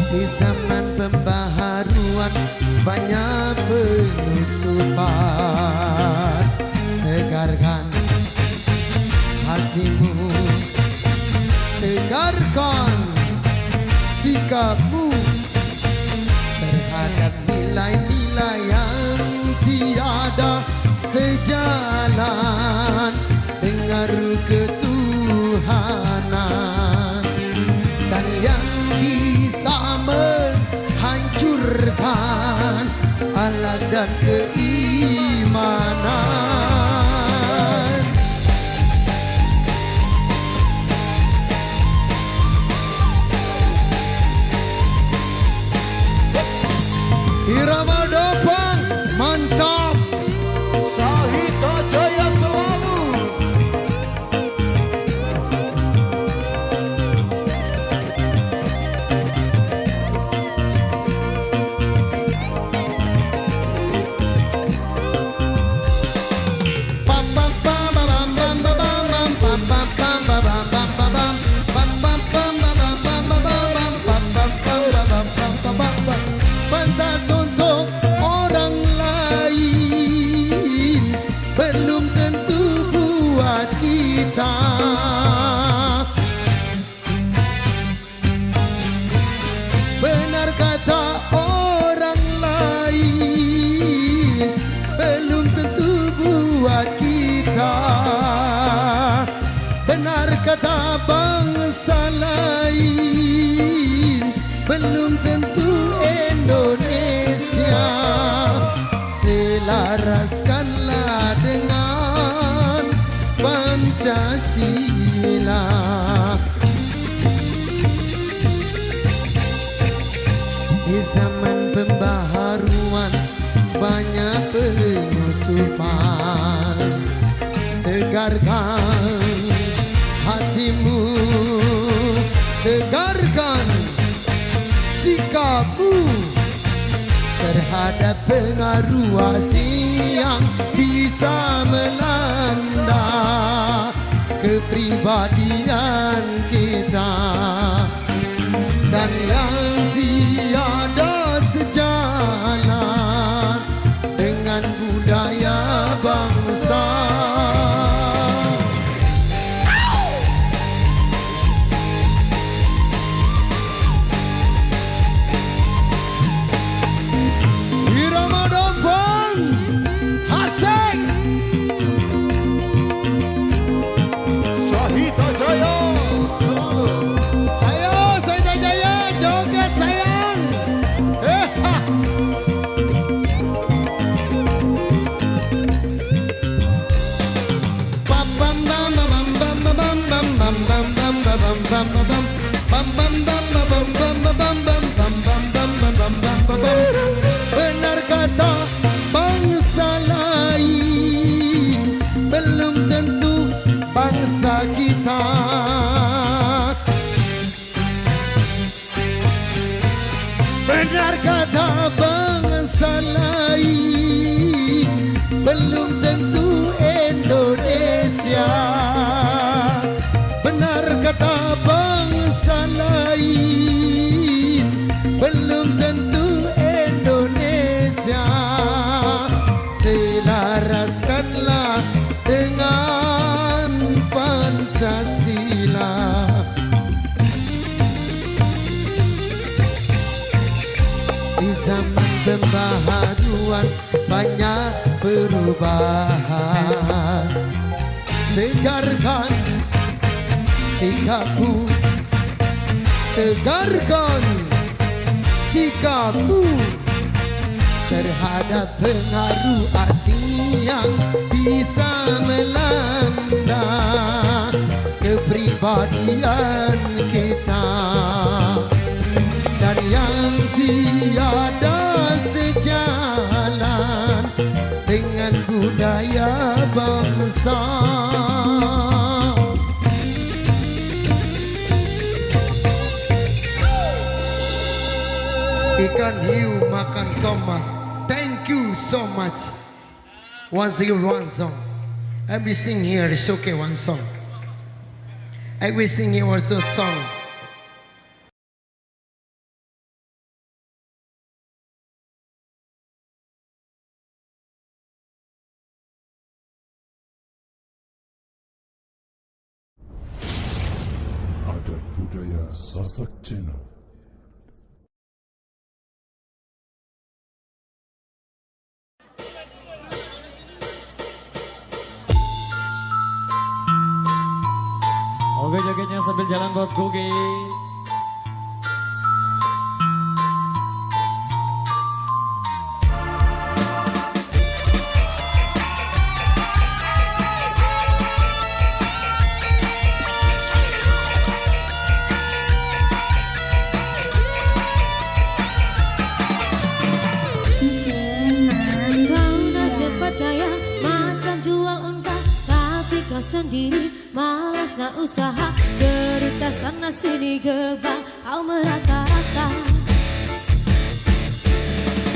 Di zaman pembaharuan banyak penyusupan. Tegarkan hatimu, tegarkan sikapmu terhadap nilai-nilai yang tiada sejalan dengan ketuhanan dan yang bisa menghancurkan akhlak dan keimanan. Benar kata bangsa lain, belum tentu Indonesia. Selaraskanlah dengan Pancasila. Di zaman pembaharuan banyak penyusupan. Tegarkan hatimu, tegarkan sikapmu terhadap pengaruh asing yang bisa melanda kepribadian kita dan yang tiada sejalan dengan budaya bangsa. Benar kata bangsa lain, belum tentu bangsa kita. Benar kata bangsa lain, belum tentu Indonesia. Benar kata bangsa lain, belum tentu Indonesia. Selaraskanlah dengan Pancasila. Di zaman pembaharuan banyak perubahan. Tegarkan sikapmu, tegarkan sikapmu terhadap pengaruh asing yang bisa melanda kepribadian kita dan yang tiada sejalan dengan budaya bangsa. Ikan hiu makan tomat. Thank you so much. Once again, one song. I will sing here. It's okay, one song. I will sing here also a song. Adat budaya Sasak Channel. Oke, jogetnya sambil jalan bos Gugi. Sendiri malas nak usaha, cerita sana sini gebang kau merata-rata.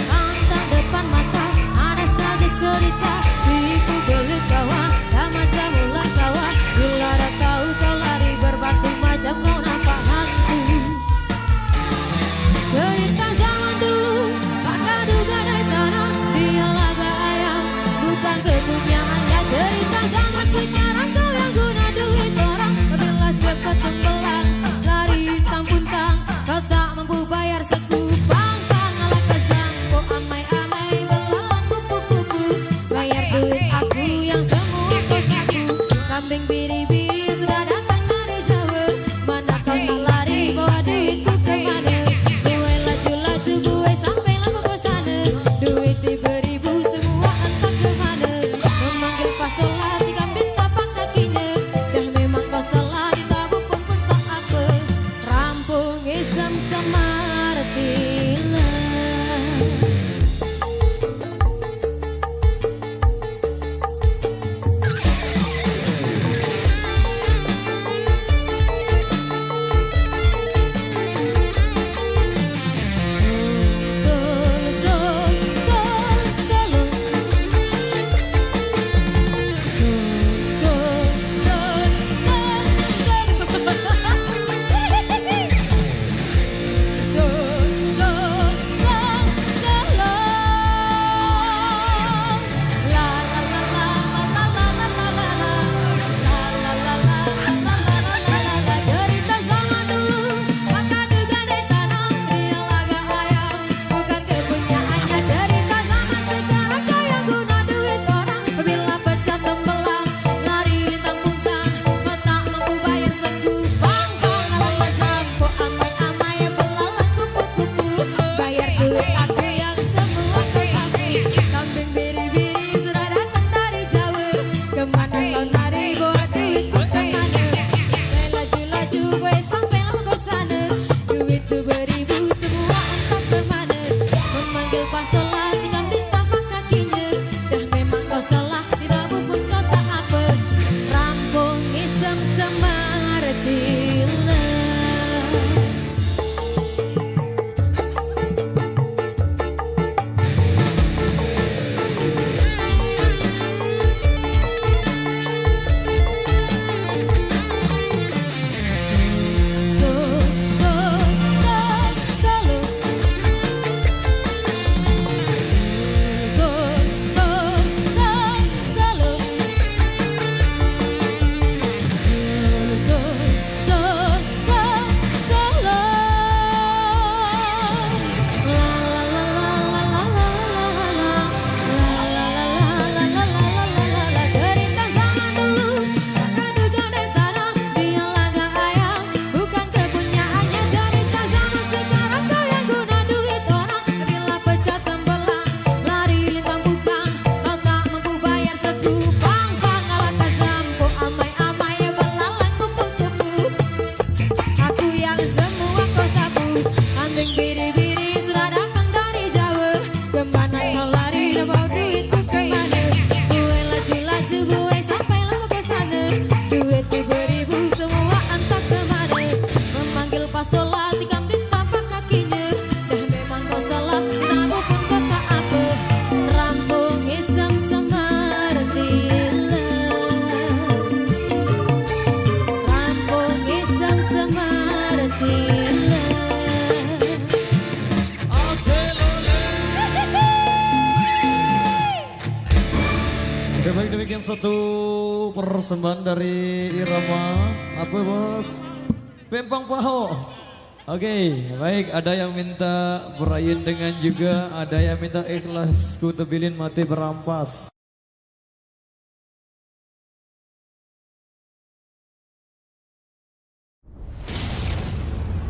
Pantang depan mata ada saja cerita, tipu belit kawan tak macam ular sawah. Bila ada tahu kau lari berbatu macam kau nampak hantu. Cerita zaman dulu tak duga dari tanah, dia laga ayam bukan kepunyaannya. Cerita zaman sekarang kau yang guna duit orang, bila cepat tenggelam lari tang-puntang. Kau tak mampu bayar sekupang, pangalah kezang kau amai-amai belalang kupu-kupu. Bayar duit aku yang semua kau saku, kambing biri-biri sudah satu persembahan dari Irama. Apa bos? Pempang Paho. Oke, baik. Ada yang minta berayin dengan juga. Ada yang minta ikhlas ku tebilin mati berampas.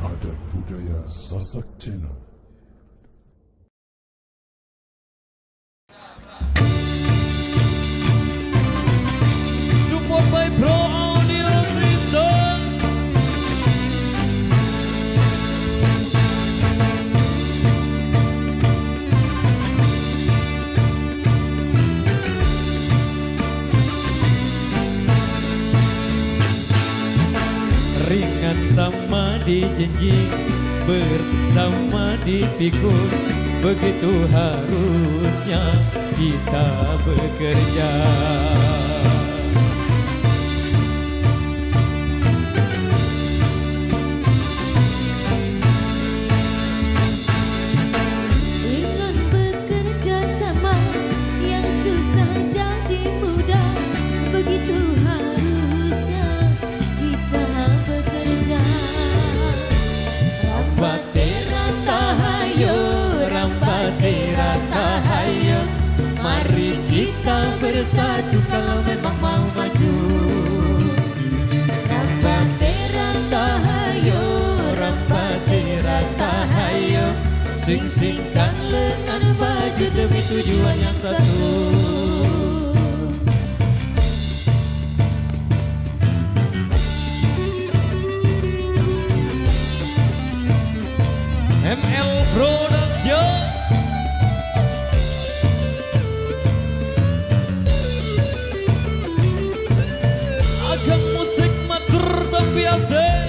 Adat budaya Sasak Channel. Support by Pro Audio System. Ringan sama dijinjing, bersama dipikul, begitu harusnya kita bekerja. Dengan bekerja sama yang susah jadi mudah, begitu harusnya kita bekerja. Rambate ratahayo, rambate ratahayo, mari kita bersatu kalau memang mau maju. Rambate ratahayo, rambate ratahayo, sing-singkan lengan baju demi tujuan yang satu. ML Production. Agang musik matur tapi asik.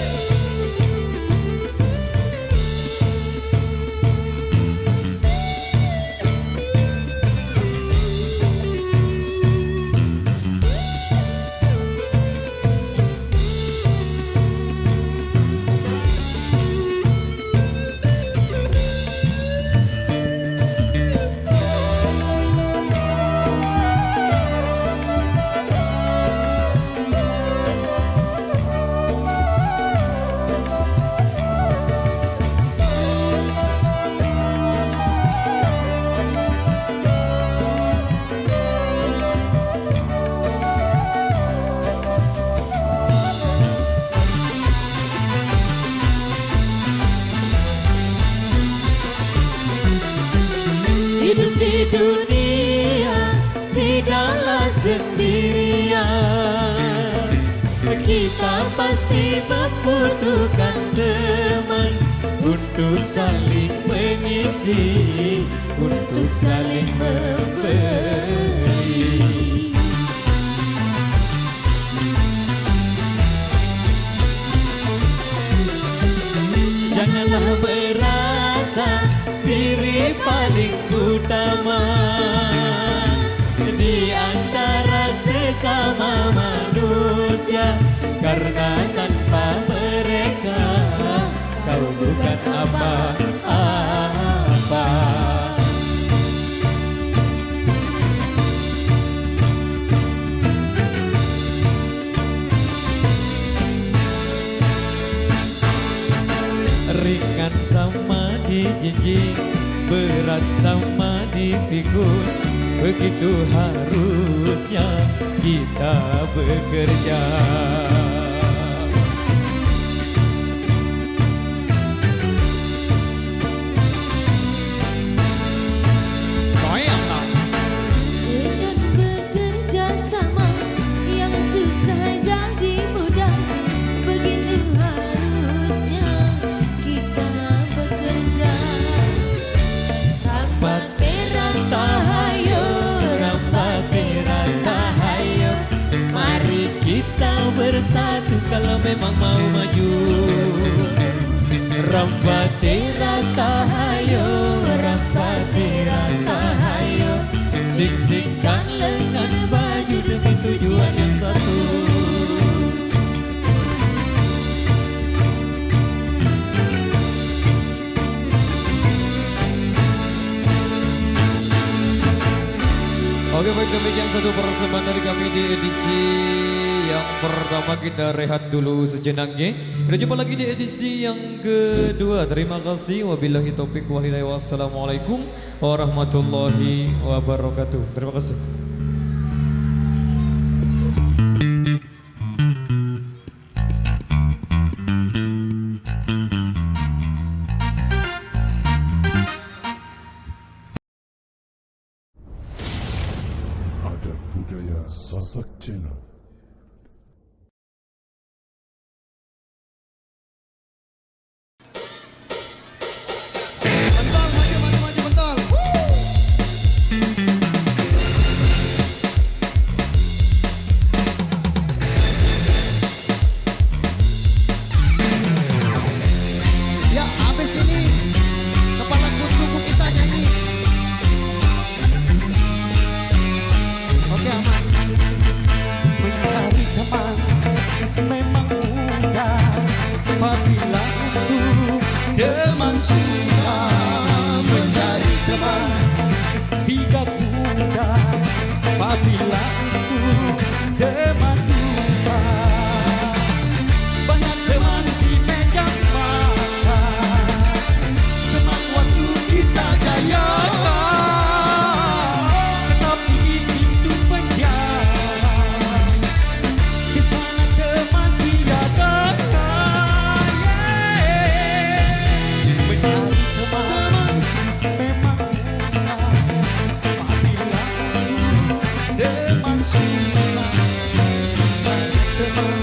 Hidup di dunia tidaklah sendirian. Kita pasti membutuhkan teman untuk saling mengisi, untuk saling memberi. Janganlah merasa diri paling utama di antara sesama manusia, karena tanpa mereka kau bukan apa-apa. Ringan sama dijinjing, berat sama dipikul, begitu harusnya kita bekerja. Dengan bekerja sama yang susah jadi mudah, begitu harusnya kita bekerja. Rambate ratahayo, rambate ratahayo, Mari kita bersatu kalau memang mau maju. Rambate ratahayo, rambate ratahayo, sing-singkan lengan baju demi tujuan yang satu. Oke baik demikian satu persembahan dari kami di edisi yang pertama. Kita rehat dulu sejenaknya. Kita jumpa lagi di edisi yang kedua. Terima kasih. Wabillahi taufiq wal hidayah. Wassalamualaikum warahmatullahi wabarakatuh. Terima kasih. Ada budaya Sasak Channel. Mentol, maju, maju, maju, mentol. Ya, habis ini kepala suku kita nyanyi. Oke, aman. Mencari teman memang mudah apabila untuk teman susah. Mencari teman tidak mudah apabila untuk teman lupa. Banyak teman di meja makan, teman waktu kita jaya, tetapi hidup penjara. Kesana teman tiada. Mencari teman memang mudah apabila teman susah. Mencari teman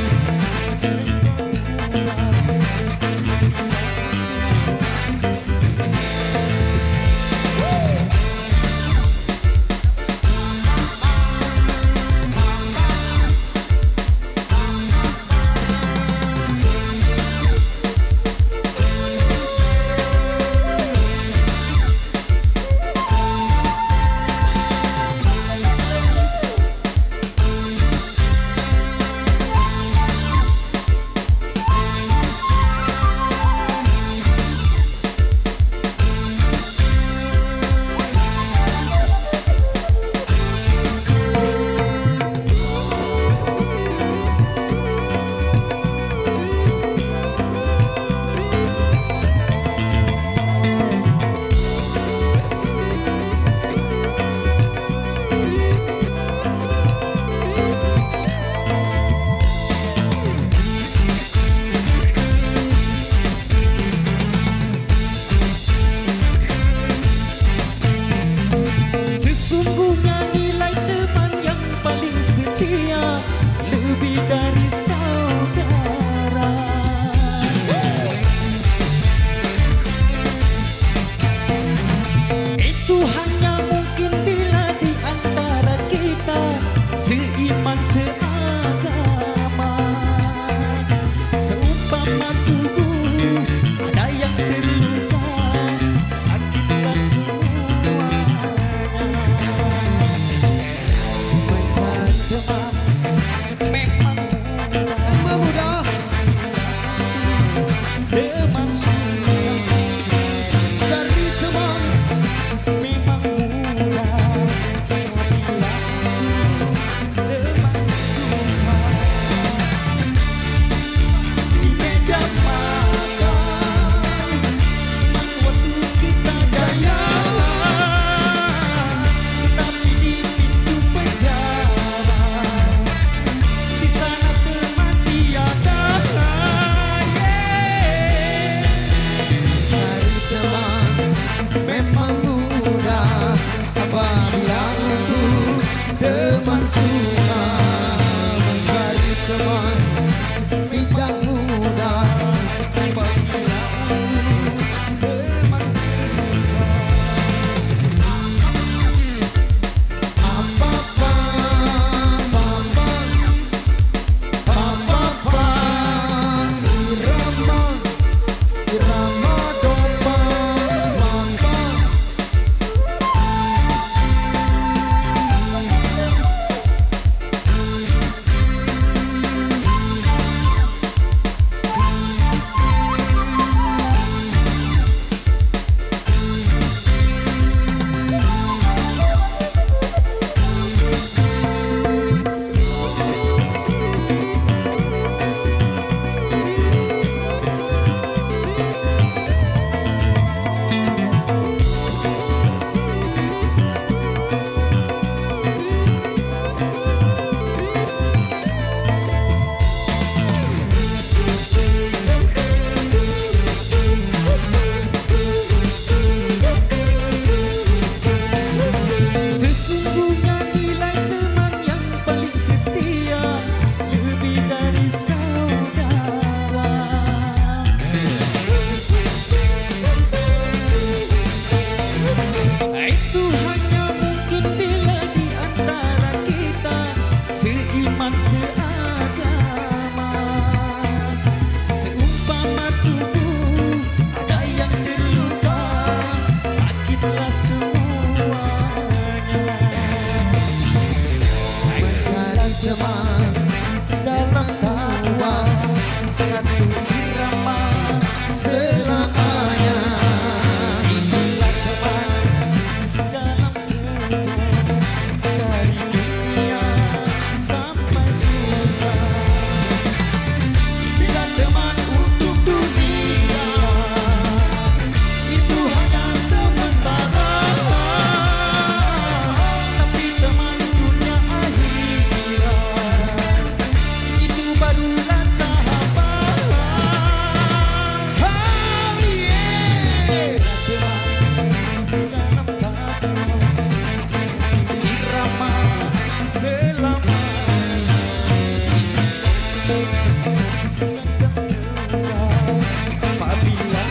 Apabila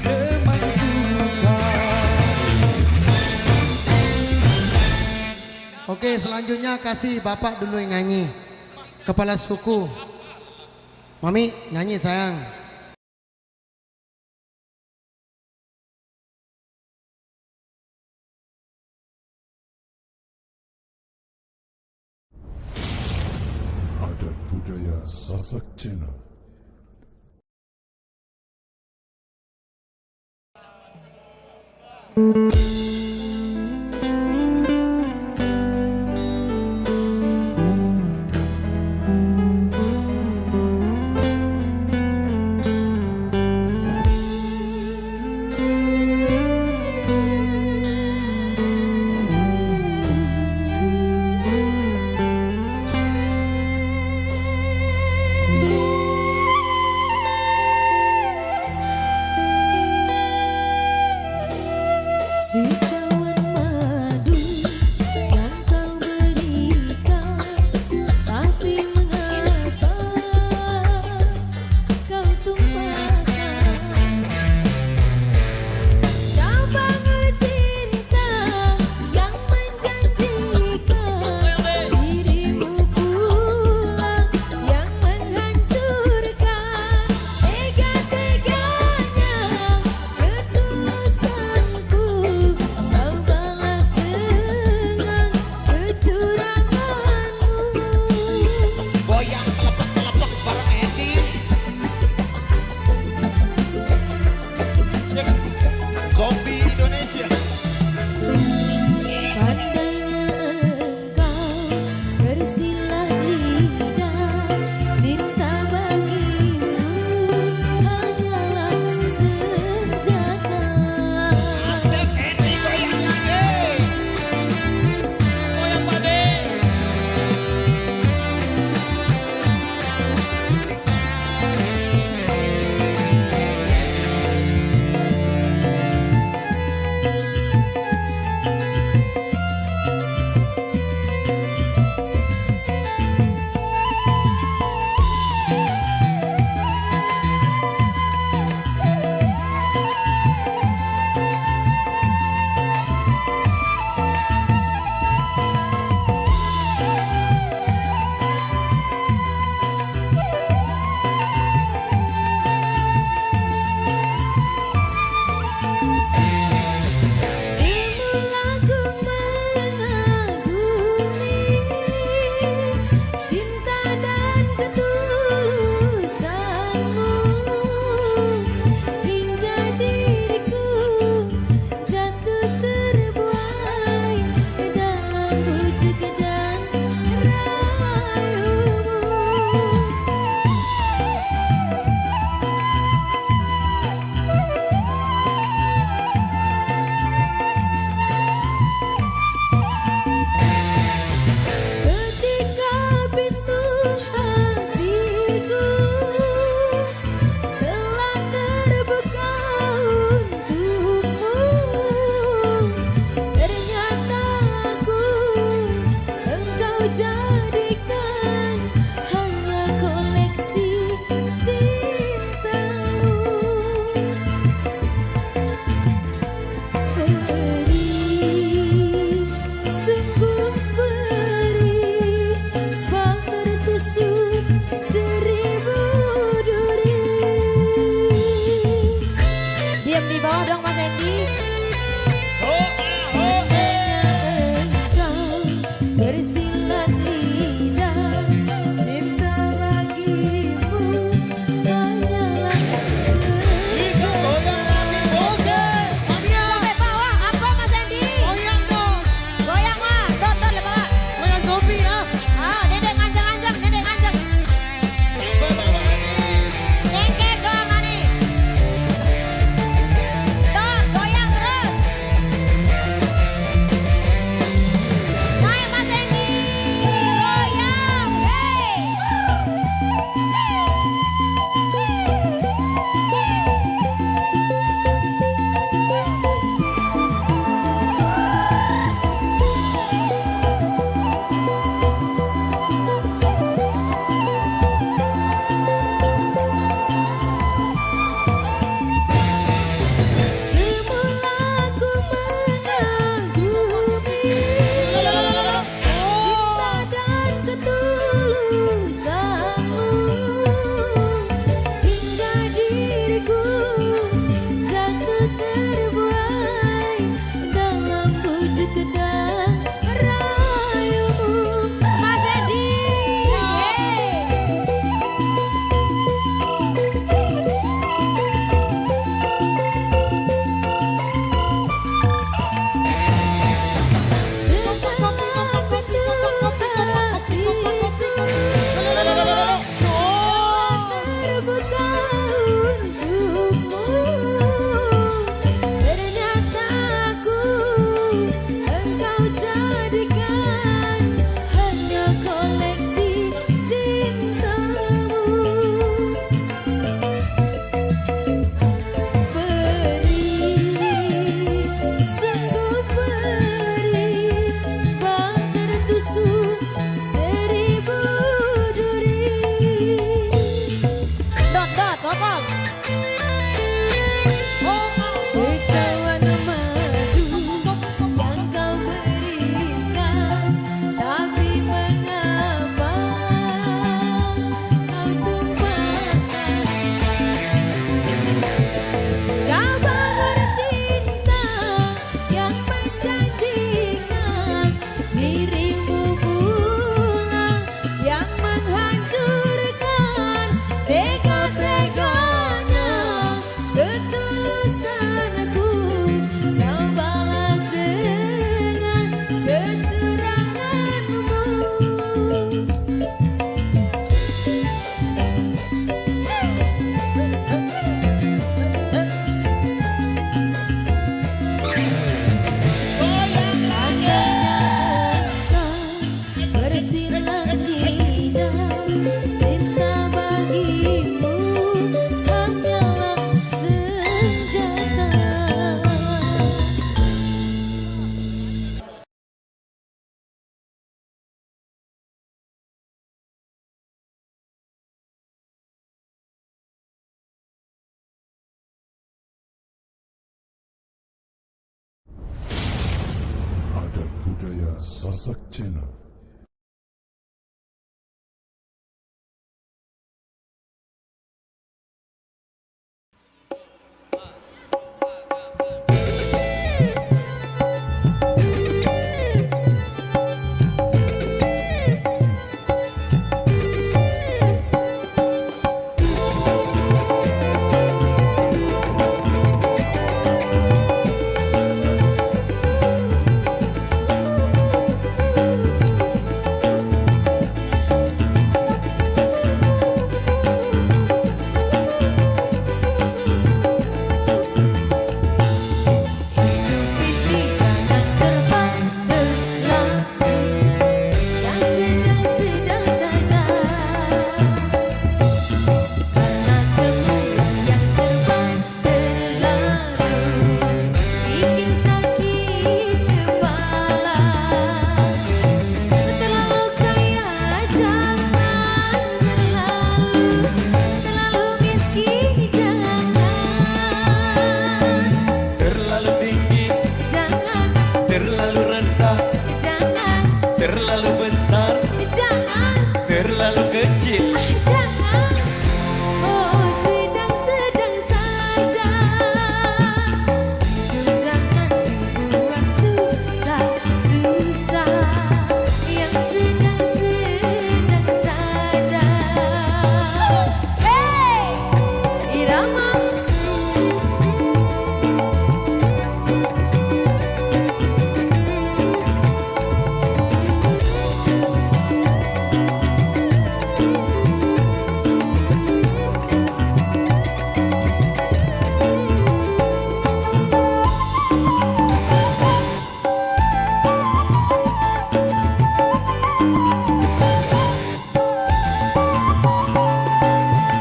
teman duka. Oke, selanjutnya kasih bapak dulu yang nyanyi. Kepala suku. Mami, nyanyi sayang. Adat budaya Sasak Channel. Secawan madu yang kau berikan, tapi mengapa kau tumpahkan? Kau bangun cinta yang menjanjikan, dirimu pula yang menghancurkan. Tega-teganya ketulusanku kau balas dengan kecuranganmu. Goyang kelepek-kelepek bareng Edi. Zombie Indonesia. Pandainya engkau bersilat lidah, cinta bagimu hanyalah senjata. Asik Edi goyang lagi. Goyang pade. Semula ku mengagumi cinta dan ketulusanmu, hingga diriku jatuh terbuai dalam bujuk dan rayumu. Ketika pintu hatiku telah terbuka untukmu, ternyata engkau jadikan hanya koleksi cintamu. Perih, sungguh perih, bak tertusuk seribu duri. Diam di bawah dong Mas Endi. Andainya engkau bersilat lidah, cinta bagimu hanyalah senjata. Oke, Mania. Sampai bawah apa Mas Endi? Goyang dong. Goyang mah, tonton le bawah. Goyang zombie ya. Ah, dedek anjang-anjang, dedek anjang. Cengkeh doang nih. Tuh, goyang terus. Sasak Channel. terlalu besar, Jangan, terlalu kecil. jangan. Oh, sedang-sedang saja. Jangan buat susah-susah. Yang sedang-sedang saja. Hey, irama.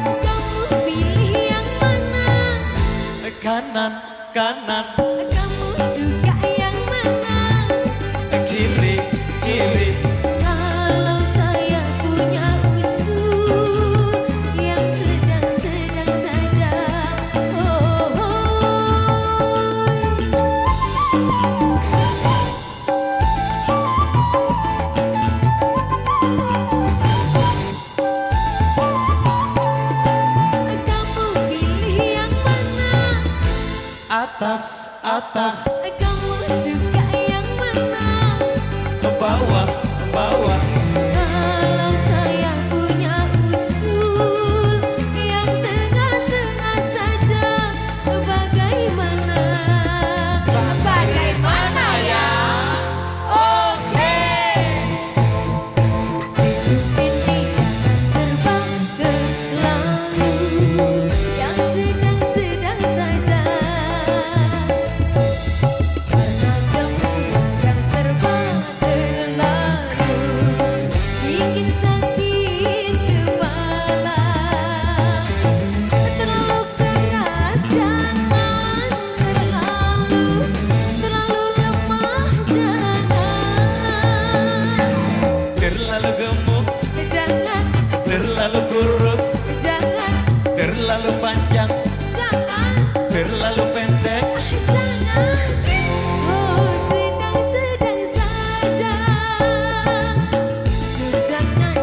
Kamu pilih yang mana? Kanan, kanan, Kamu suka yang mana? kiri, kiri. Kalau saya punya usul yang sedang-sedang saja. Oh, kamu pilih yang mana? Atas, atas, Kamu suka yang mana? ke bawah, ke bawah. Kalau saya punya usul yang tengah-tengah saja, bagaimana? Bagaimana ya? Oke. Ini serba terlalu yang sedang-sedang saja. Karena semua yang serba terlalu bikin sakit kepala. Terlalu keras jangan, terlalu lemah jangan. Terlalu gemuk, Jangan, terlalu kurus, jangan, terlalu panjang, jangan. terlalu pendek. Jangan, oh sedang-sedang saja. Jangan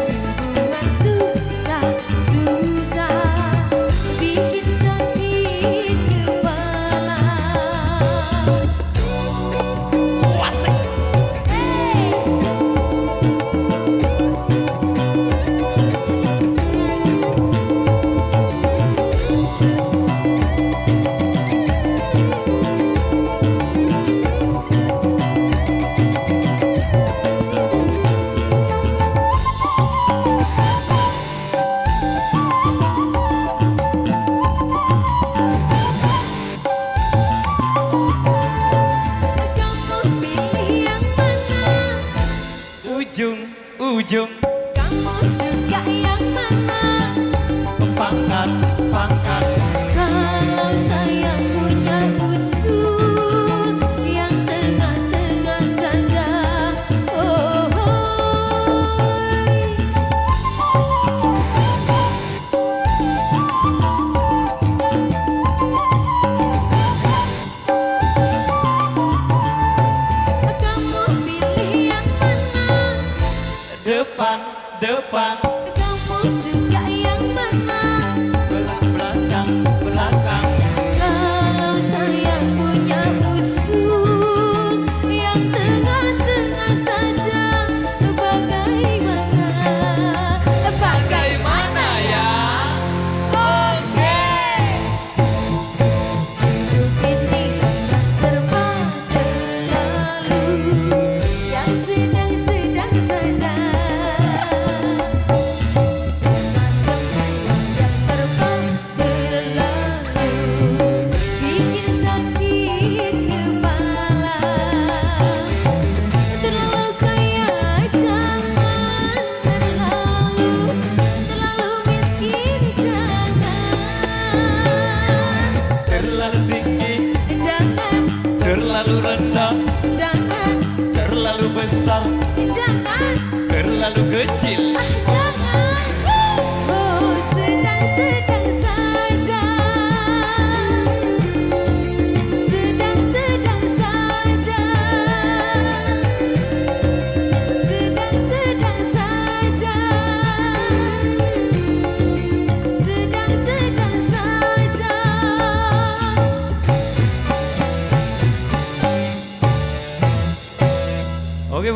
buat susah-susah, bikin sakit kepala. Hey.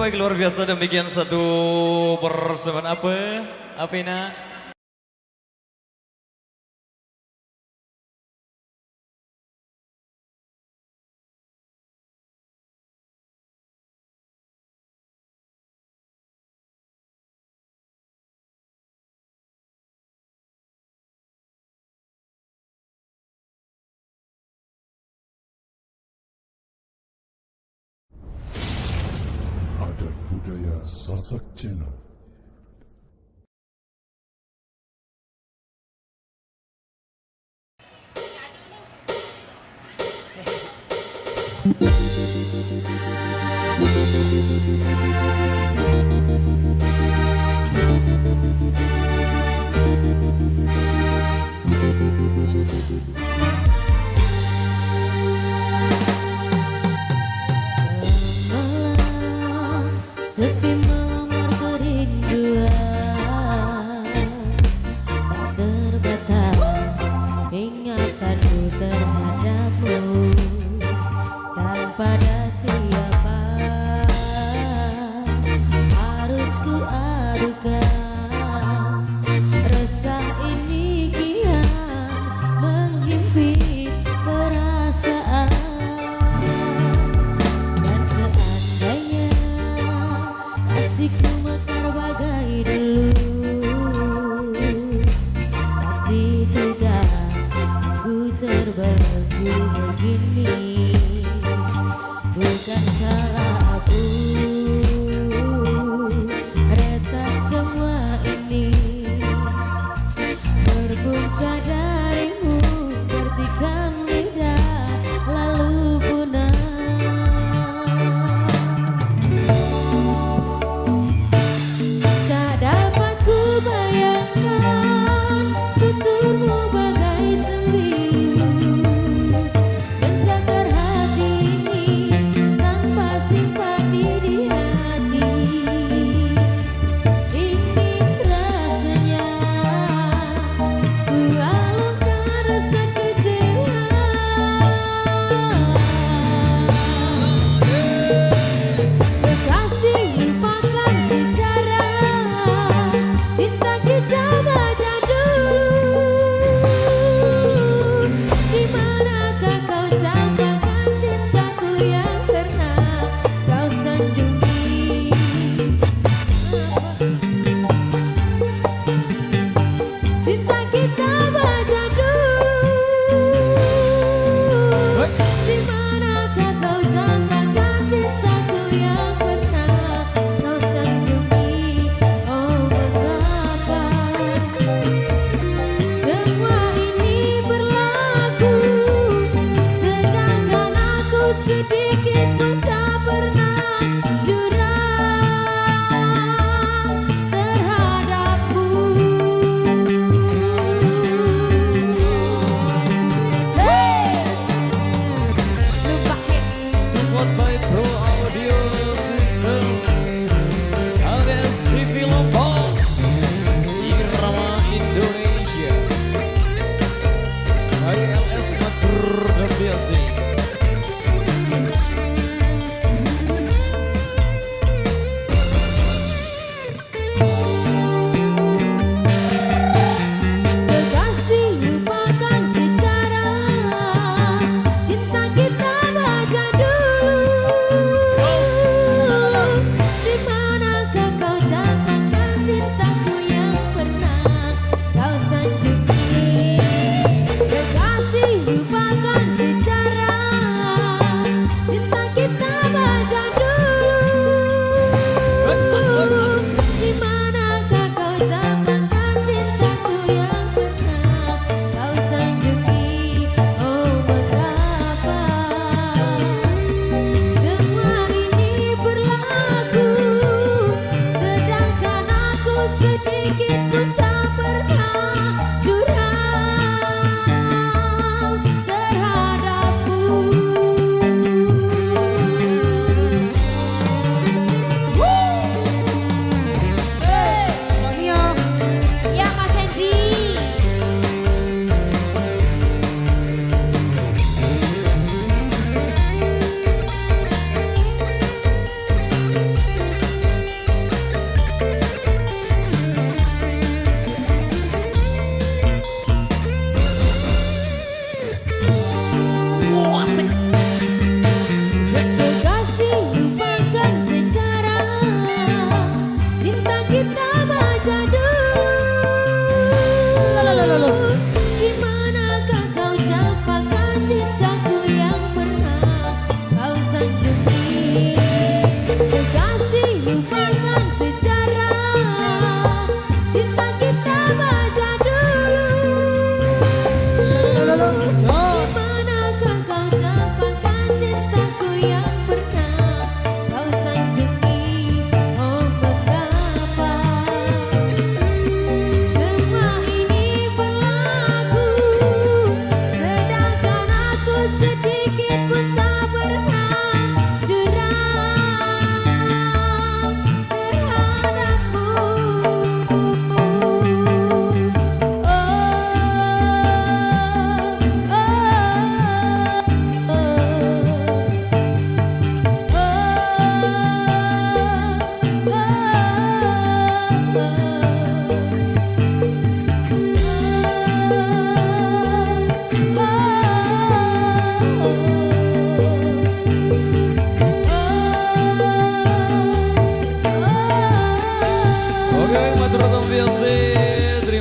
baik luar biasa demikian satu persembahan apa? Apa ini? Adat budaya Sasak Channel. Malam sepi melamar kerinduan, tak terbatas ingatanku terhadapmu, dan pada siapa harus ku adukan resah ini kian menghimpit perasaan. Dan seandainya kasihku mekar bagai dulu, pasti tidak ku terbelenggu begini. Bukan salah aku, retak semua ini berpunca darimu, tertikam lidah lalu punah. Tak dapat ku bayangkan tuturmu bagai sembilu, mencakar hati ini tanpa simpati di hati. Ingin rasanya ku alunkan rasa kecewa. Kekasih lupakan sejarah cinta kita baca dulu. Di manakah kau campakkan cintaku yang pernah kau sanjungi? Cinta kita baca dulu. Di manakah kau campakkan cintaku yang pernah kau sanjungi? Oh mengapa semua ini berlaku, sedangkan aku sedikit pun tak pernah jurang terhadapmu.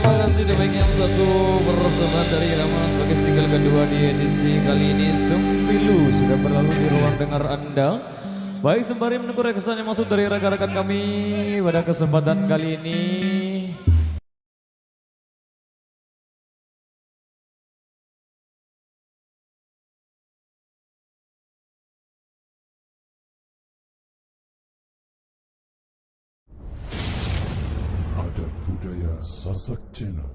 terima kasih demikian satu persembahan dari Irama sebagai single kedua di edisi kali ini. Sembilu sudah berlalu di ruang dengar Anda. Baik, sembari menunggu requestan yang masuk dari rekan-rekan kami pada kesempatan kali ini. Adat budaya Sasak Channel.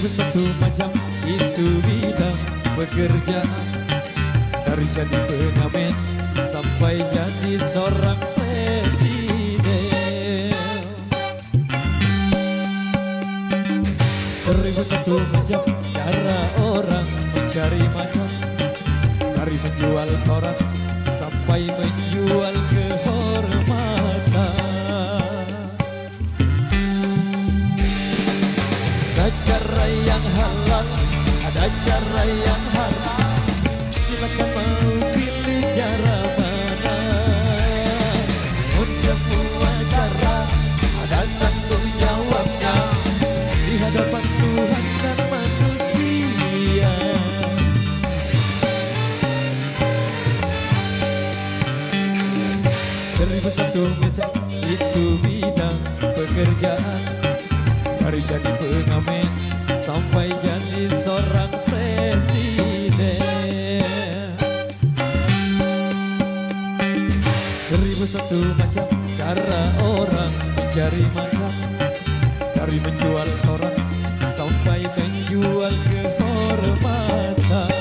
Satu macam itu bidang pekerjaan, dari jadi pengamen sampai jadi seorang presiden. 1001 macam cara orang mencari makan, dari menjual orang sampai menjual kehormatan. Ada cara yang halal, ada cara yang haram. Silakan mau pilih cara mana. Pun semua cara ada tanggung jawabnya di hadapan Tuhan dan manusia. Seribu satu macam itu bidang pekerjaan, dari jadi pengamen sampai jadi seorang presiden. 1001 macam cara orang mencari makan, dari menjual orang sampai menjual kehormatan.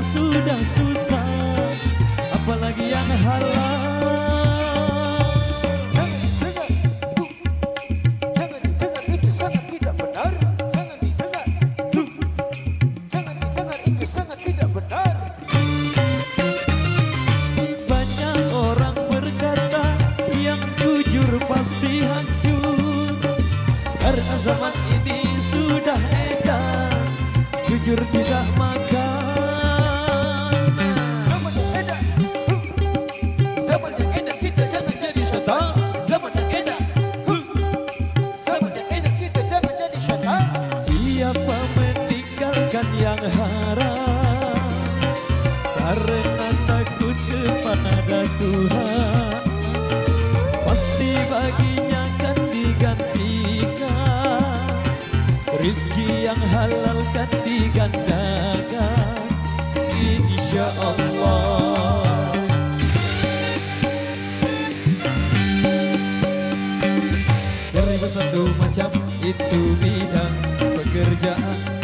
Sudah susah, apalagi yang halal. Jangan didengar, itu sangat tidak benar. Jangan didengar, itu sangat tidak benar. Banyak orang berkata yang jujur pasti hancur, karena zaman ini sudah edan jujur tidak makan. Yang haram karena takut kepada Tuhan, pasti baginya akan digantikan. Rizki yang halal kan digandakan, insya Allah. Seribu satu macam itu bidang pekerjaan,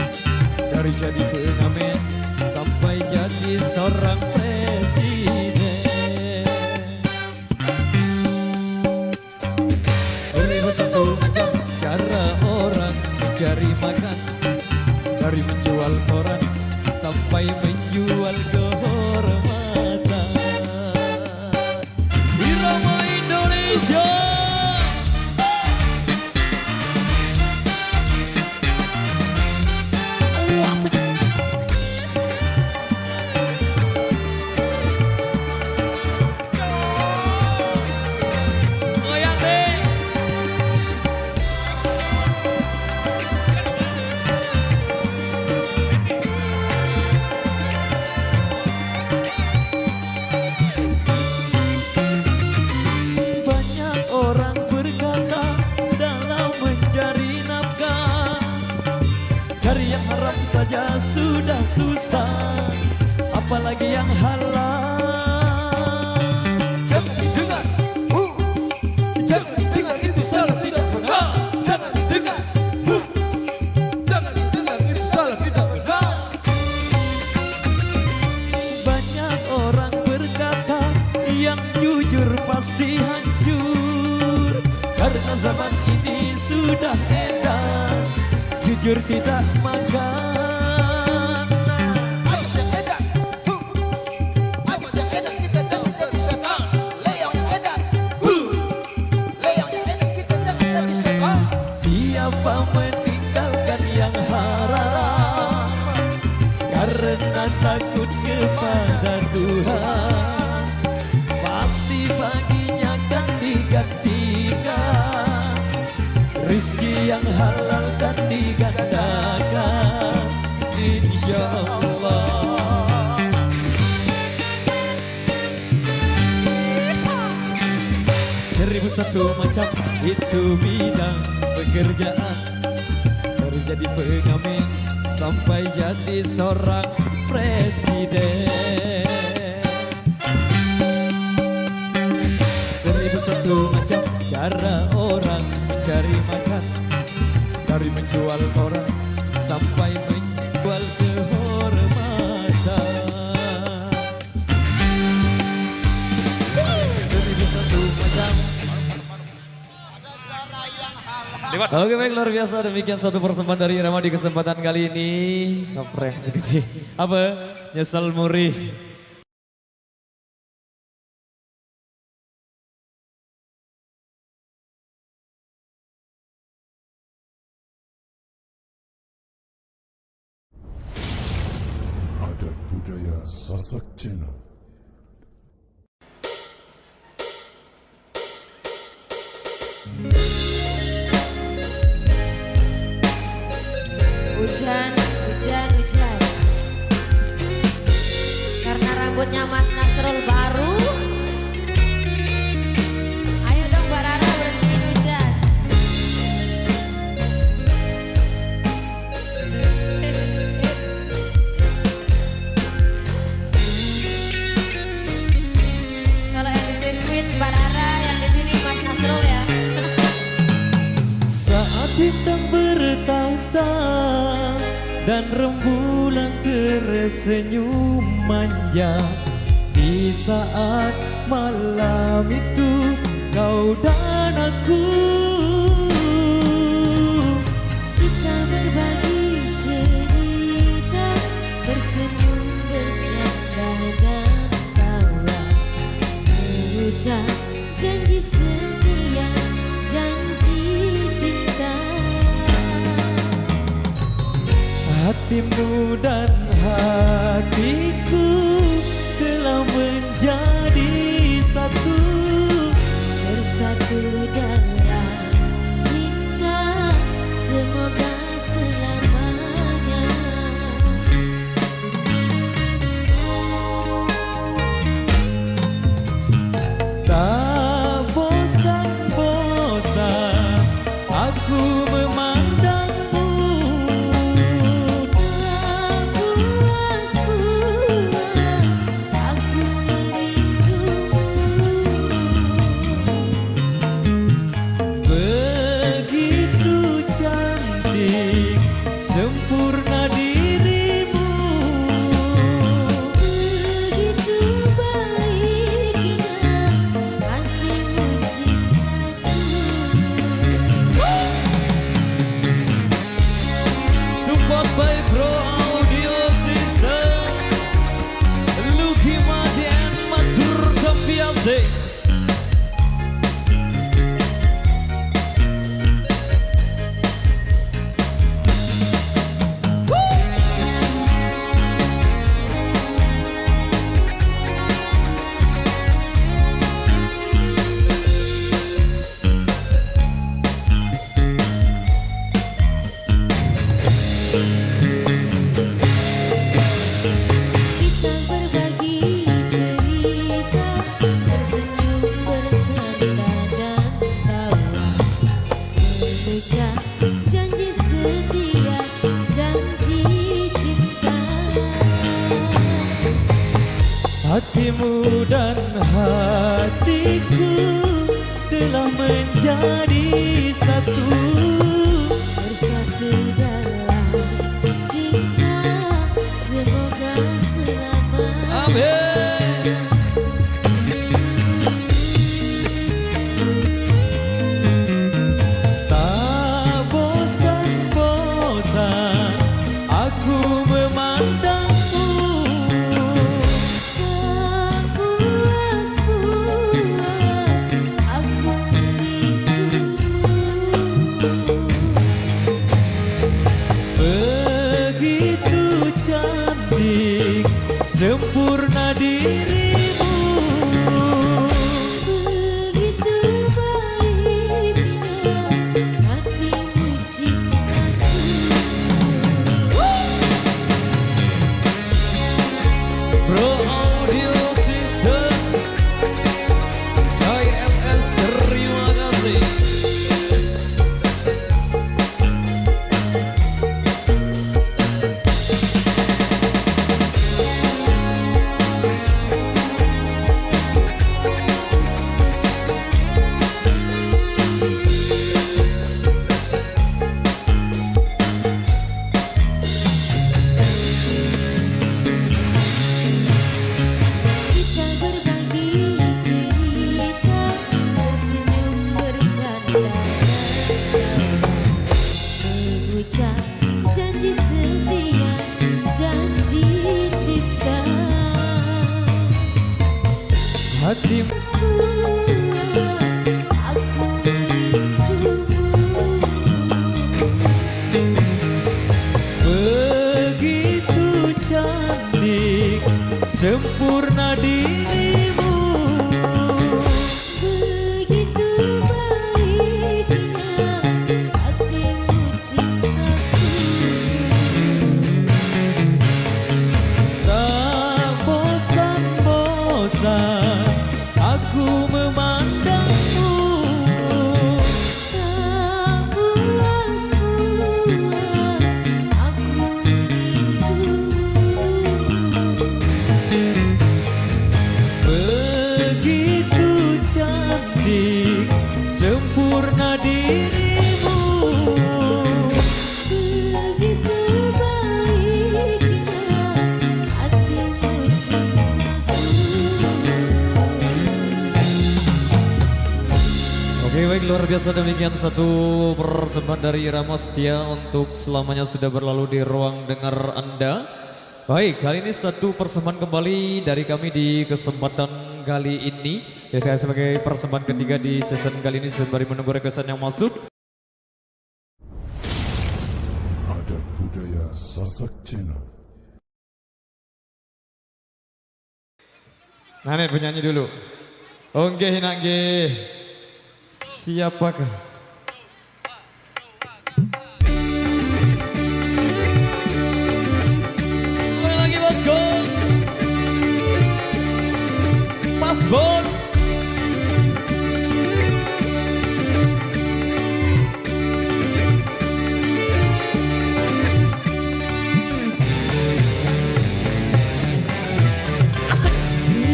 dari jadi pengamen sampai jadi seorang presiden. 1001 macam cara orang mencari makan, dari menjual orang sampai menjual kehormatan. Irama Indonesia. Cari yang haram saja sudah susah, apalagi yang halal. Jangan didengar, jangan didengar, itu salah tidak benar. Jangan didengar, jangan didengar, itu salah tidak benar. Banyak orang berkata yang jujur pasti hancur, karena zaman ini sudah edan, jujur tidak makan. Siapa meninggalkan yang haram karena takut kepada Tuhan, pasti baginya akan digantikan rizki yang halal dan digandakan, insya Allah. Seribu satu macam itu bidang pekerjaan, terjadi pengamen sampai jadi seorang presiden. Seribu satu macam cara orang mencari makan, dari menjual orang sampai menjual kehormatan. Seribu satu macam. Oke baik, luar biasa, demikian satu persembahan dari Irama di kesempatan kali ini. Keren segede apa? Nyesel murih. Adat Budaya Sasak Channel. Hujan, hujan, hujan. Karena rambutnya Mas Nasrul baru. Ayo dong Mbak Rara berhentiin hujan. Kalau yang di sirkuit Mbak Rara, yang di sini Mas Nasrul ya. Saat bintang bertahta dan rembulan tersenyum manja, di saat malam itu kau dan aku, Kita berbagi cerita, bersenyum, bercanda dan tawa, mengucap janji setia, janji cinta. hatimu dan hatiku telah menjadi satu, Bersatu dalam cinta, semoga selamanya. tak bosan-bosan aku memandangmu. Tak puas-puas aku merindumu. Begitu cantik, sempurna dirimu. Begitu baiknya hatimu cintaku. Support by Pro Audio System, Lucky Madian Matur Kampiase. Kita berbagi cerita, bersenyum, Hatimu dan hatiku telah menjadi satu, bersatu dalam cinta, semoga selamat. amin. Tak bosan-bosan aku memandangmu, Tak puas-puas aku merindumu. begitu cantik sempurna dirimu. Begitu baiknya hatimu cintaku. Pro Audio System IMS, terima kasih. Kita berbagi cerita, tersenyum bercanda, mengucap janji setia, janji cinta. Hatimu Puas aku merindumu. begitu cantik sempurna dirimu. Begitu baiknya hatimu cintaku. Tak bosan-bosan aku memandangmu. Tak puas-puas aku merindumu. Begitu cantik sempurna dirimu. Begitu baiknya hatimu cintaku. Oke, baik, luar biasa, demikian satu persembahan dari Irama Setia untuk selamanya sudah berlalu di ruang dengar Anda. Baik, kali ini satu persembahan kembali dari kami di kesempatan kali ini. Ya, saya sebagai persembahan ketiga di season kali ini sembari menunggu requestan yang masuk. Adat budaya Sasak Channel. Nah, nih penyanyi dulu. Oke, hinangge. Siapakah? Sekali lagi, bosku. Pas Bon.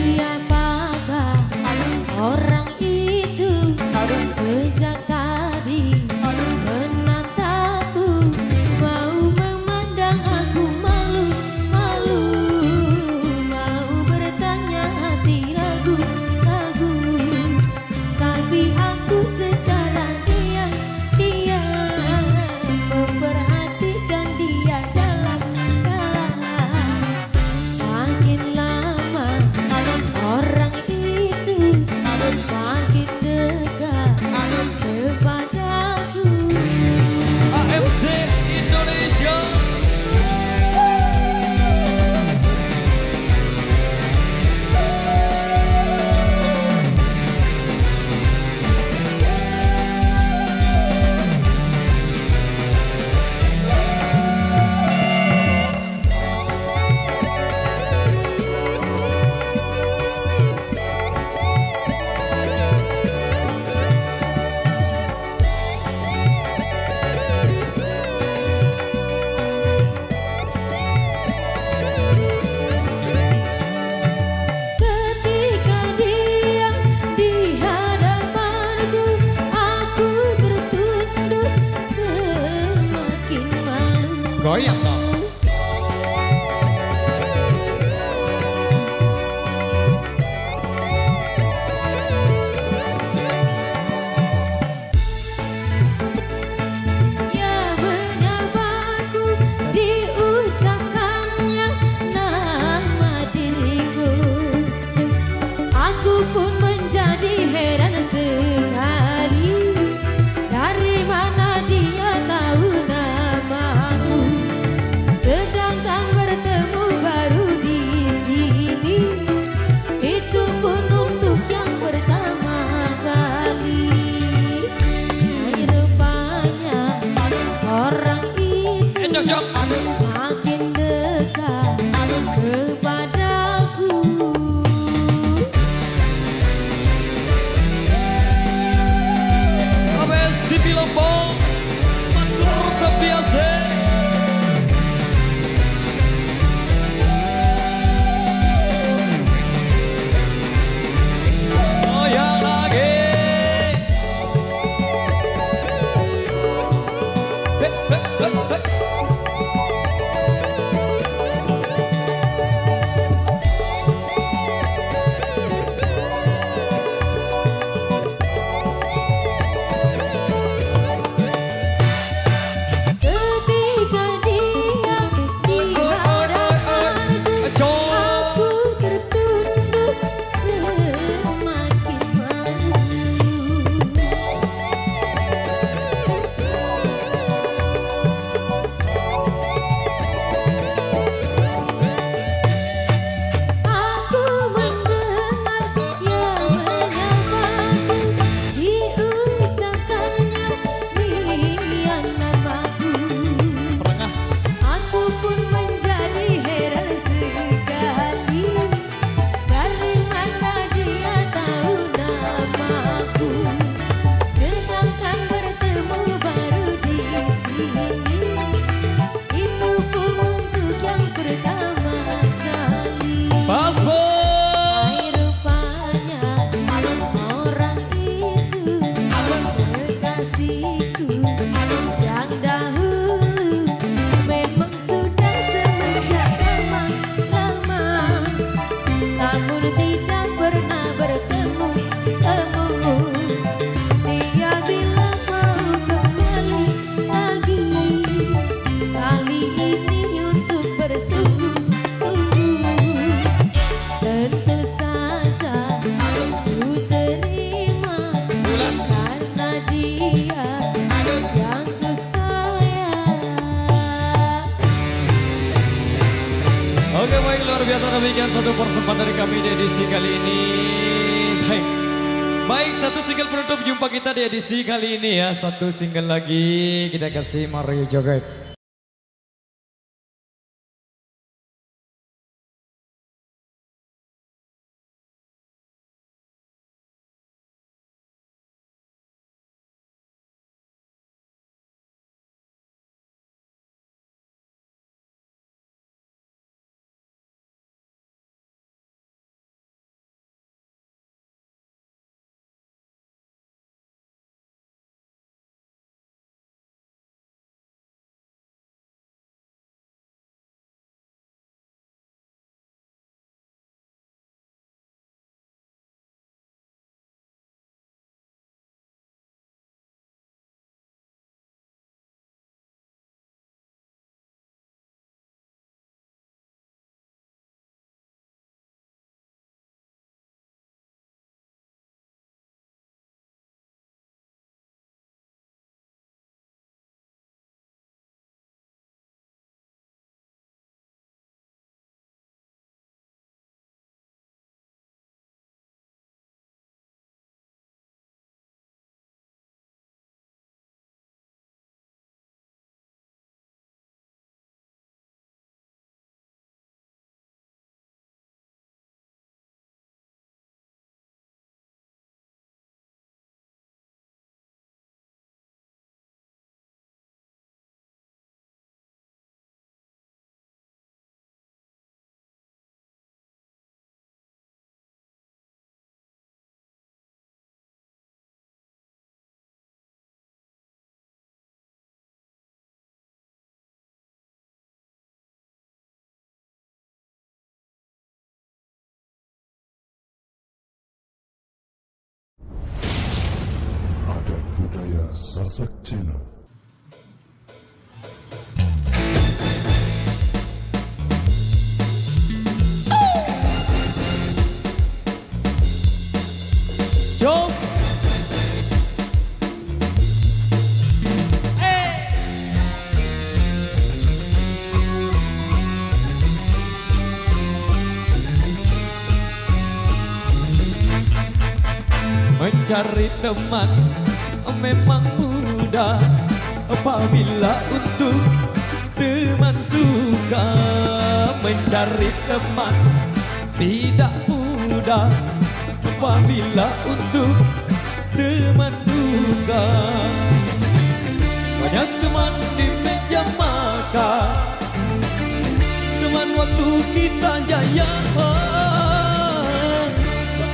Siapakah orang itu sejak Goyang dong. Ya benyawaku diucapkannya nama diriku. Aku pun menjadi heran sekali. Dari mana dia tahu namaku? Sedangkan bertemu baru di sini. Itu pun untuk yang pertama kali. Hai rupanya orang itu makin dekat kepadaku. Abes TV Lombok matur terbiasa. Goyang lagi. Hei, hei, hei, hei. Ketika dia di hadapanku, aku tertunduk semakin malu. Aku mendengar yang menyapaku, diucapkannya dia namaku. Aku pun menjadi heran sekali. Dari mana dia tahu namaku? Sedangkan bertemu baru di sini. Itu pun untuk yang pertama kali. Pas Hai rupanya orang itu kekasihku yang dahulu. Memang sudah semenjak lama, namun tidak pernah bertemu temu. Dia bilang mau kembali lagi, kali ini untuk bersungguh-sungguh. Tentu saja ku terima, karena dia yang ku sayang. Oke baik, luar biasa demikian satu persembahan dari kami di edisi kali ini. Baik, baik satu single penutup jumpa kita di edisi kali ini ya. Satu single lagi kita kasih Mario Joget. Sasak Channel. Jos. Mencari teman memang mudah apabila untuk teman suka. Mencari teman tidak mudah apabila untuk teman duka. Banyak teman di meja makan, teman waktu kita jaya,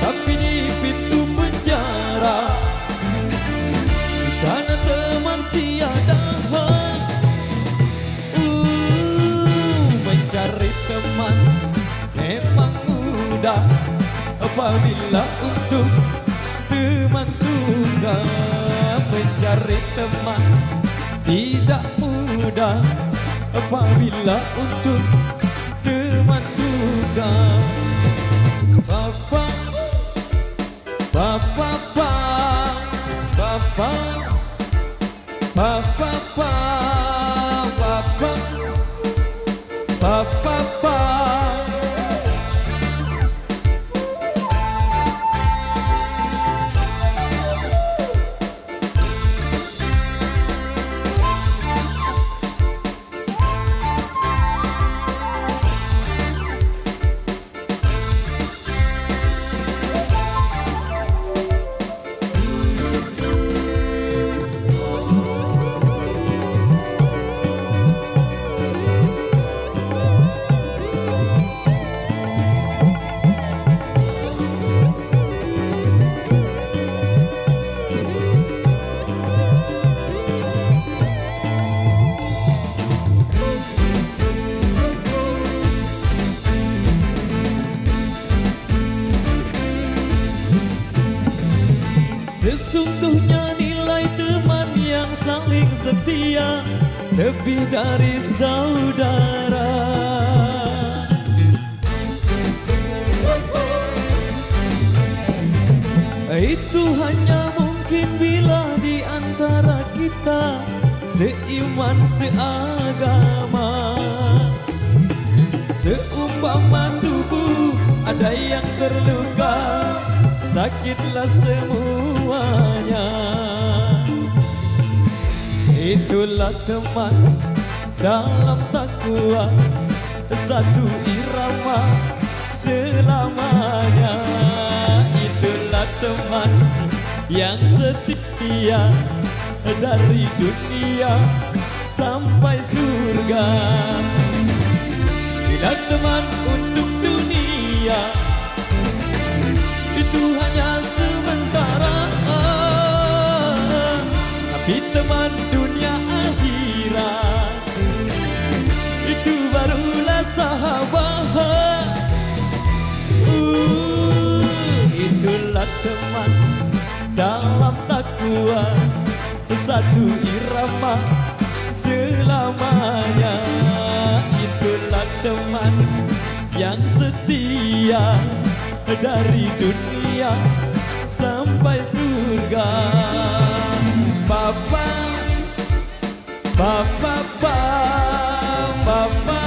tapi di pintu penjara, di sana teman tiada. Mencari teman memang mudah apabila untuk teman suka. Mencari teman tidak mudah apabila untuk teman duka. Papa, papa, papa, papa, papa, papa, papa. Sesungguhnya nilai teman yang saling setia lebih dari saudara. Itu hanya mungkin bila di antara kita seiman seagama. Seumpama tubuh ada yang terluka, sakitlah semuanya. Itulah teman dalam takwa, satu irama selamanya. Itulah teman yang setia dari dunia sampai surga. Bila teman untuk dunia itu hanya sementara, tapi teman dunia akhirat itu barulah sahabat. Itulah teman dalam takwa, satu irama selamanya. Itulah teman yang setia dari dunia sampai surga. Papa, papa, papa, papa,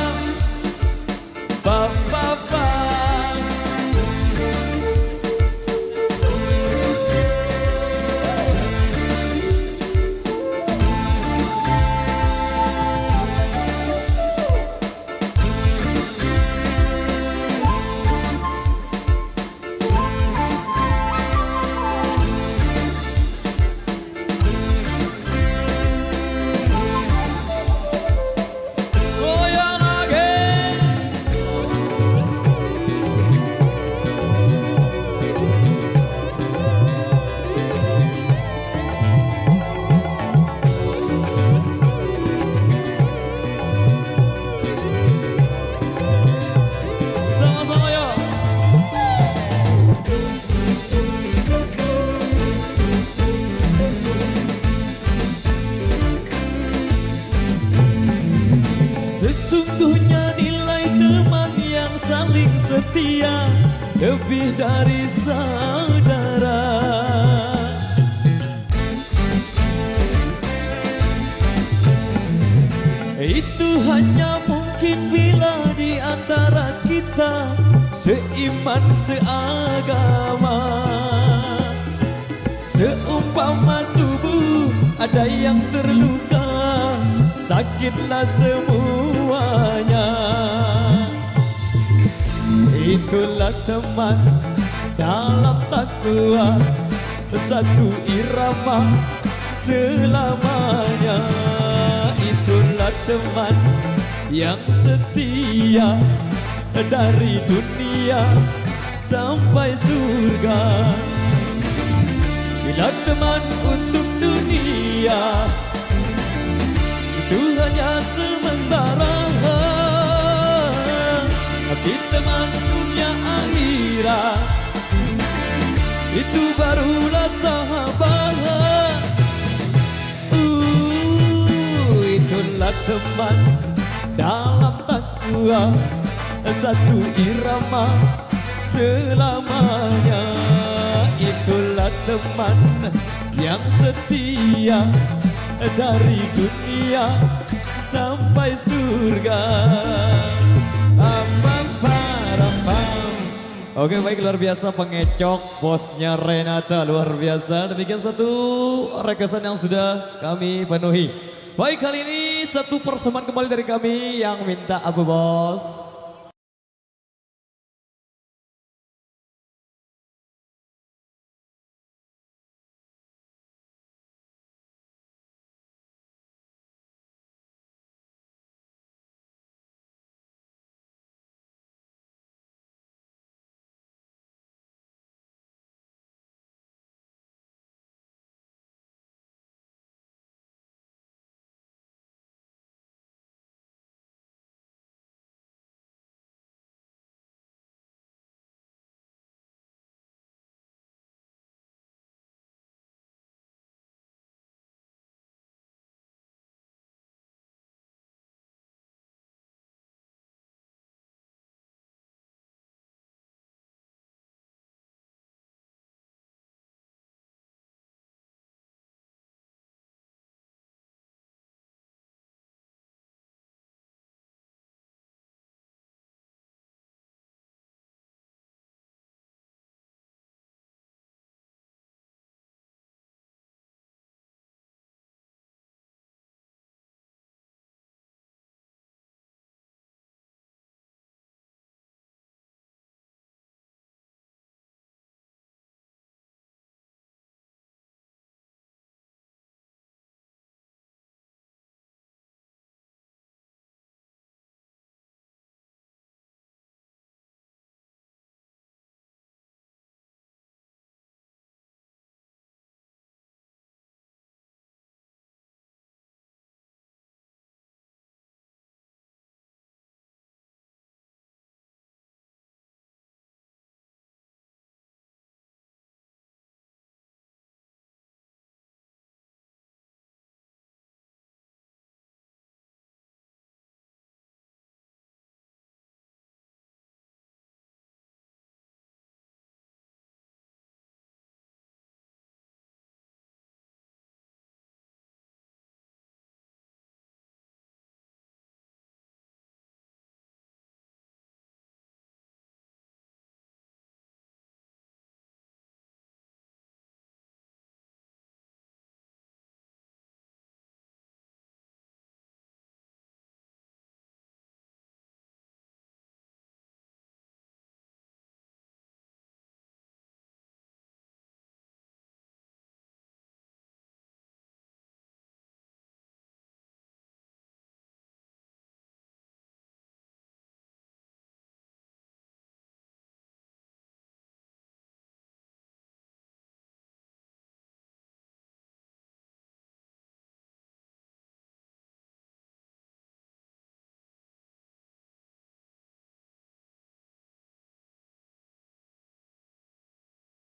papa. Sesungguhnya nilai teman yang saling setia lebih dari saudara. Itu hanya mungkin bila di antara kita seiman seagama. Seumpama tubuh ada yang terluka, sakitlah semuanya. Itulah teman dalam takwa, satu irama selamanya. Itulah teman yang setia dari dunia sampai surga. Bila teman untuk dunia itu hanya sementara, tapi teman punya akhirat, itu barulah sahabat. Itulah teman dalam takwa, satu irama selamanya. Itulah teman yang setia dari dunia sampai surga. Oke, baik, luar biasa pengecok bosnya Renata, luar biasa. Demikian satu requestan yang sudah kami penuhi. Baik, kali ini satu persembahan kembali dari kami yang minta Abu Bos.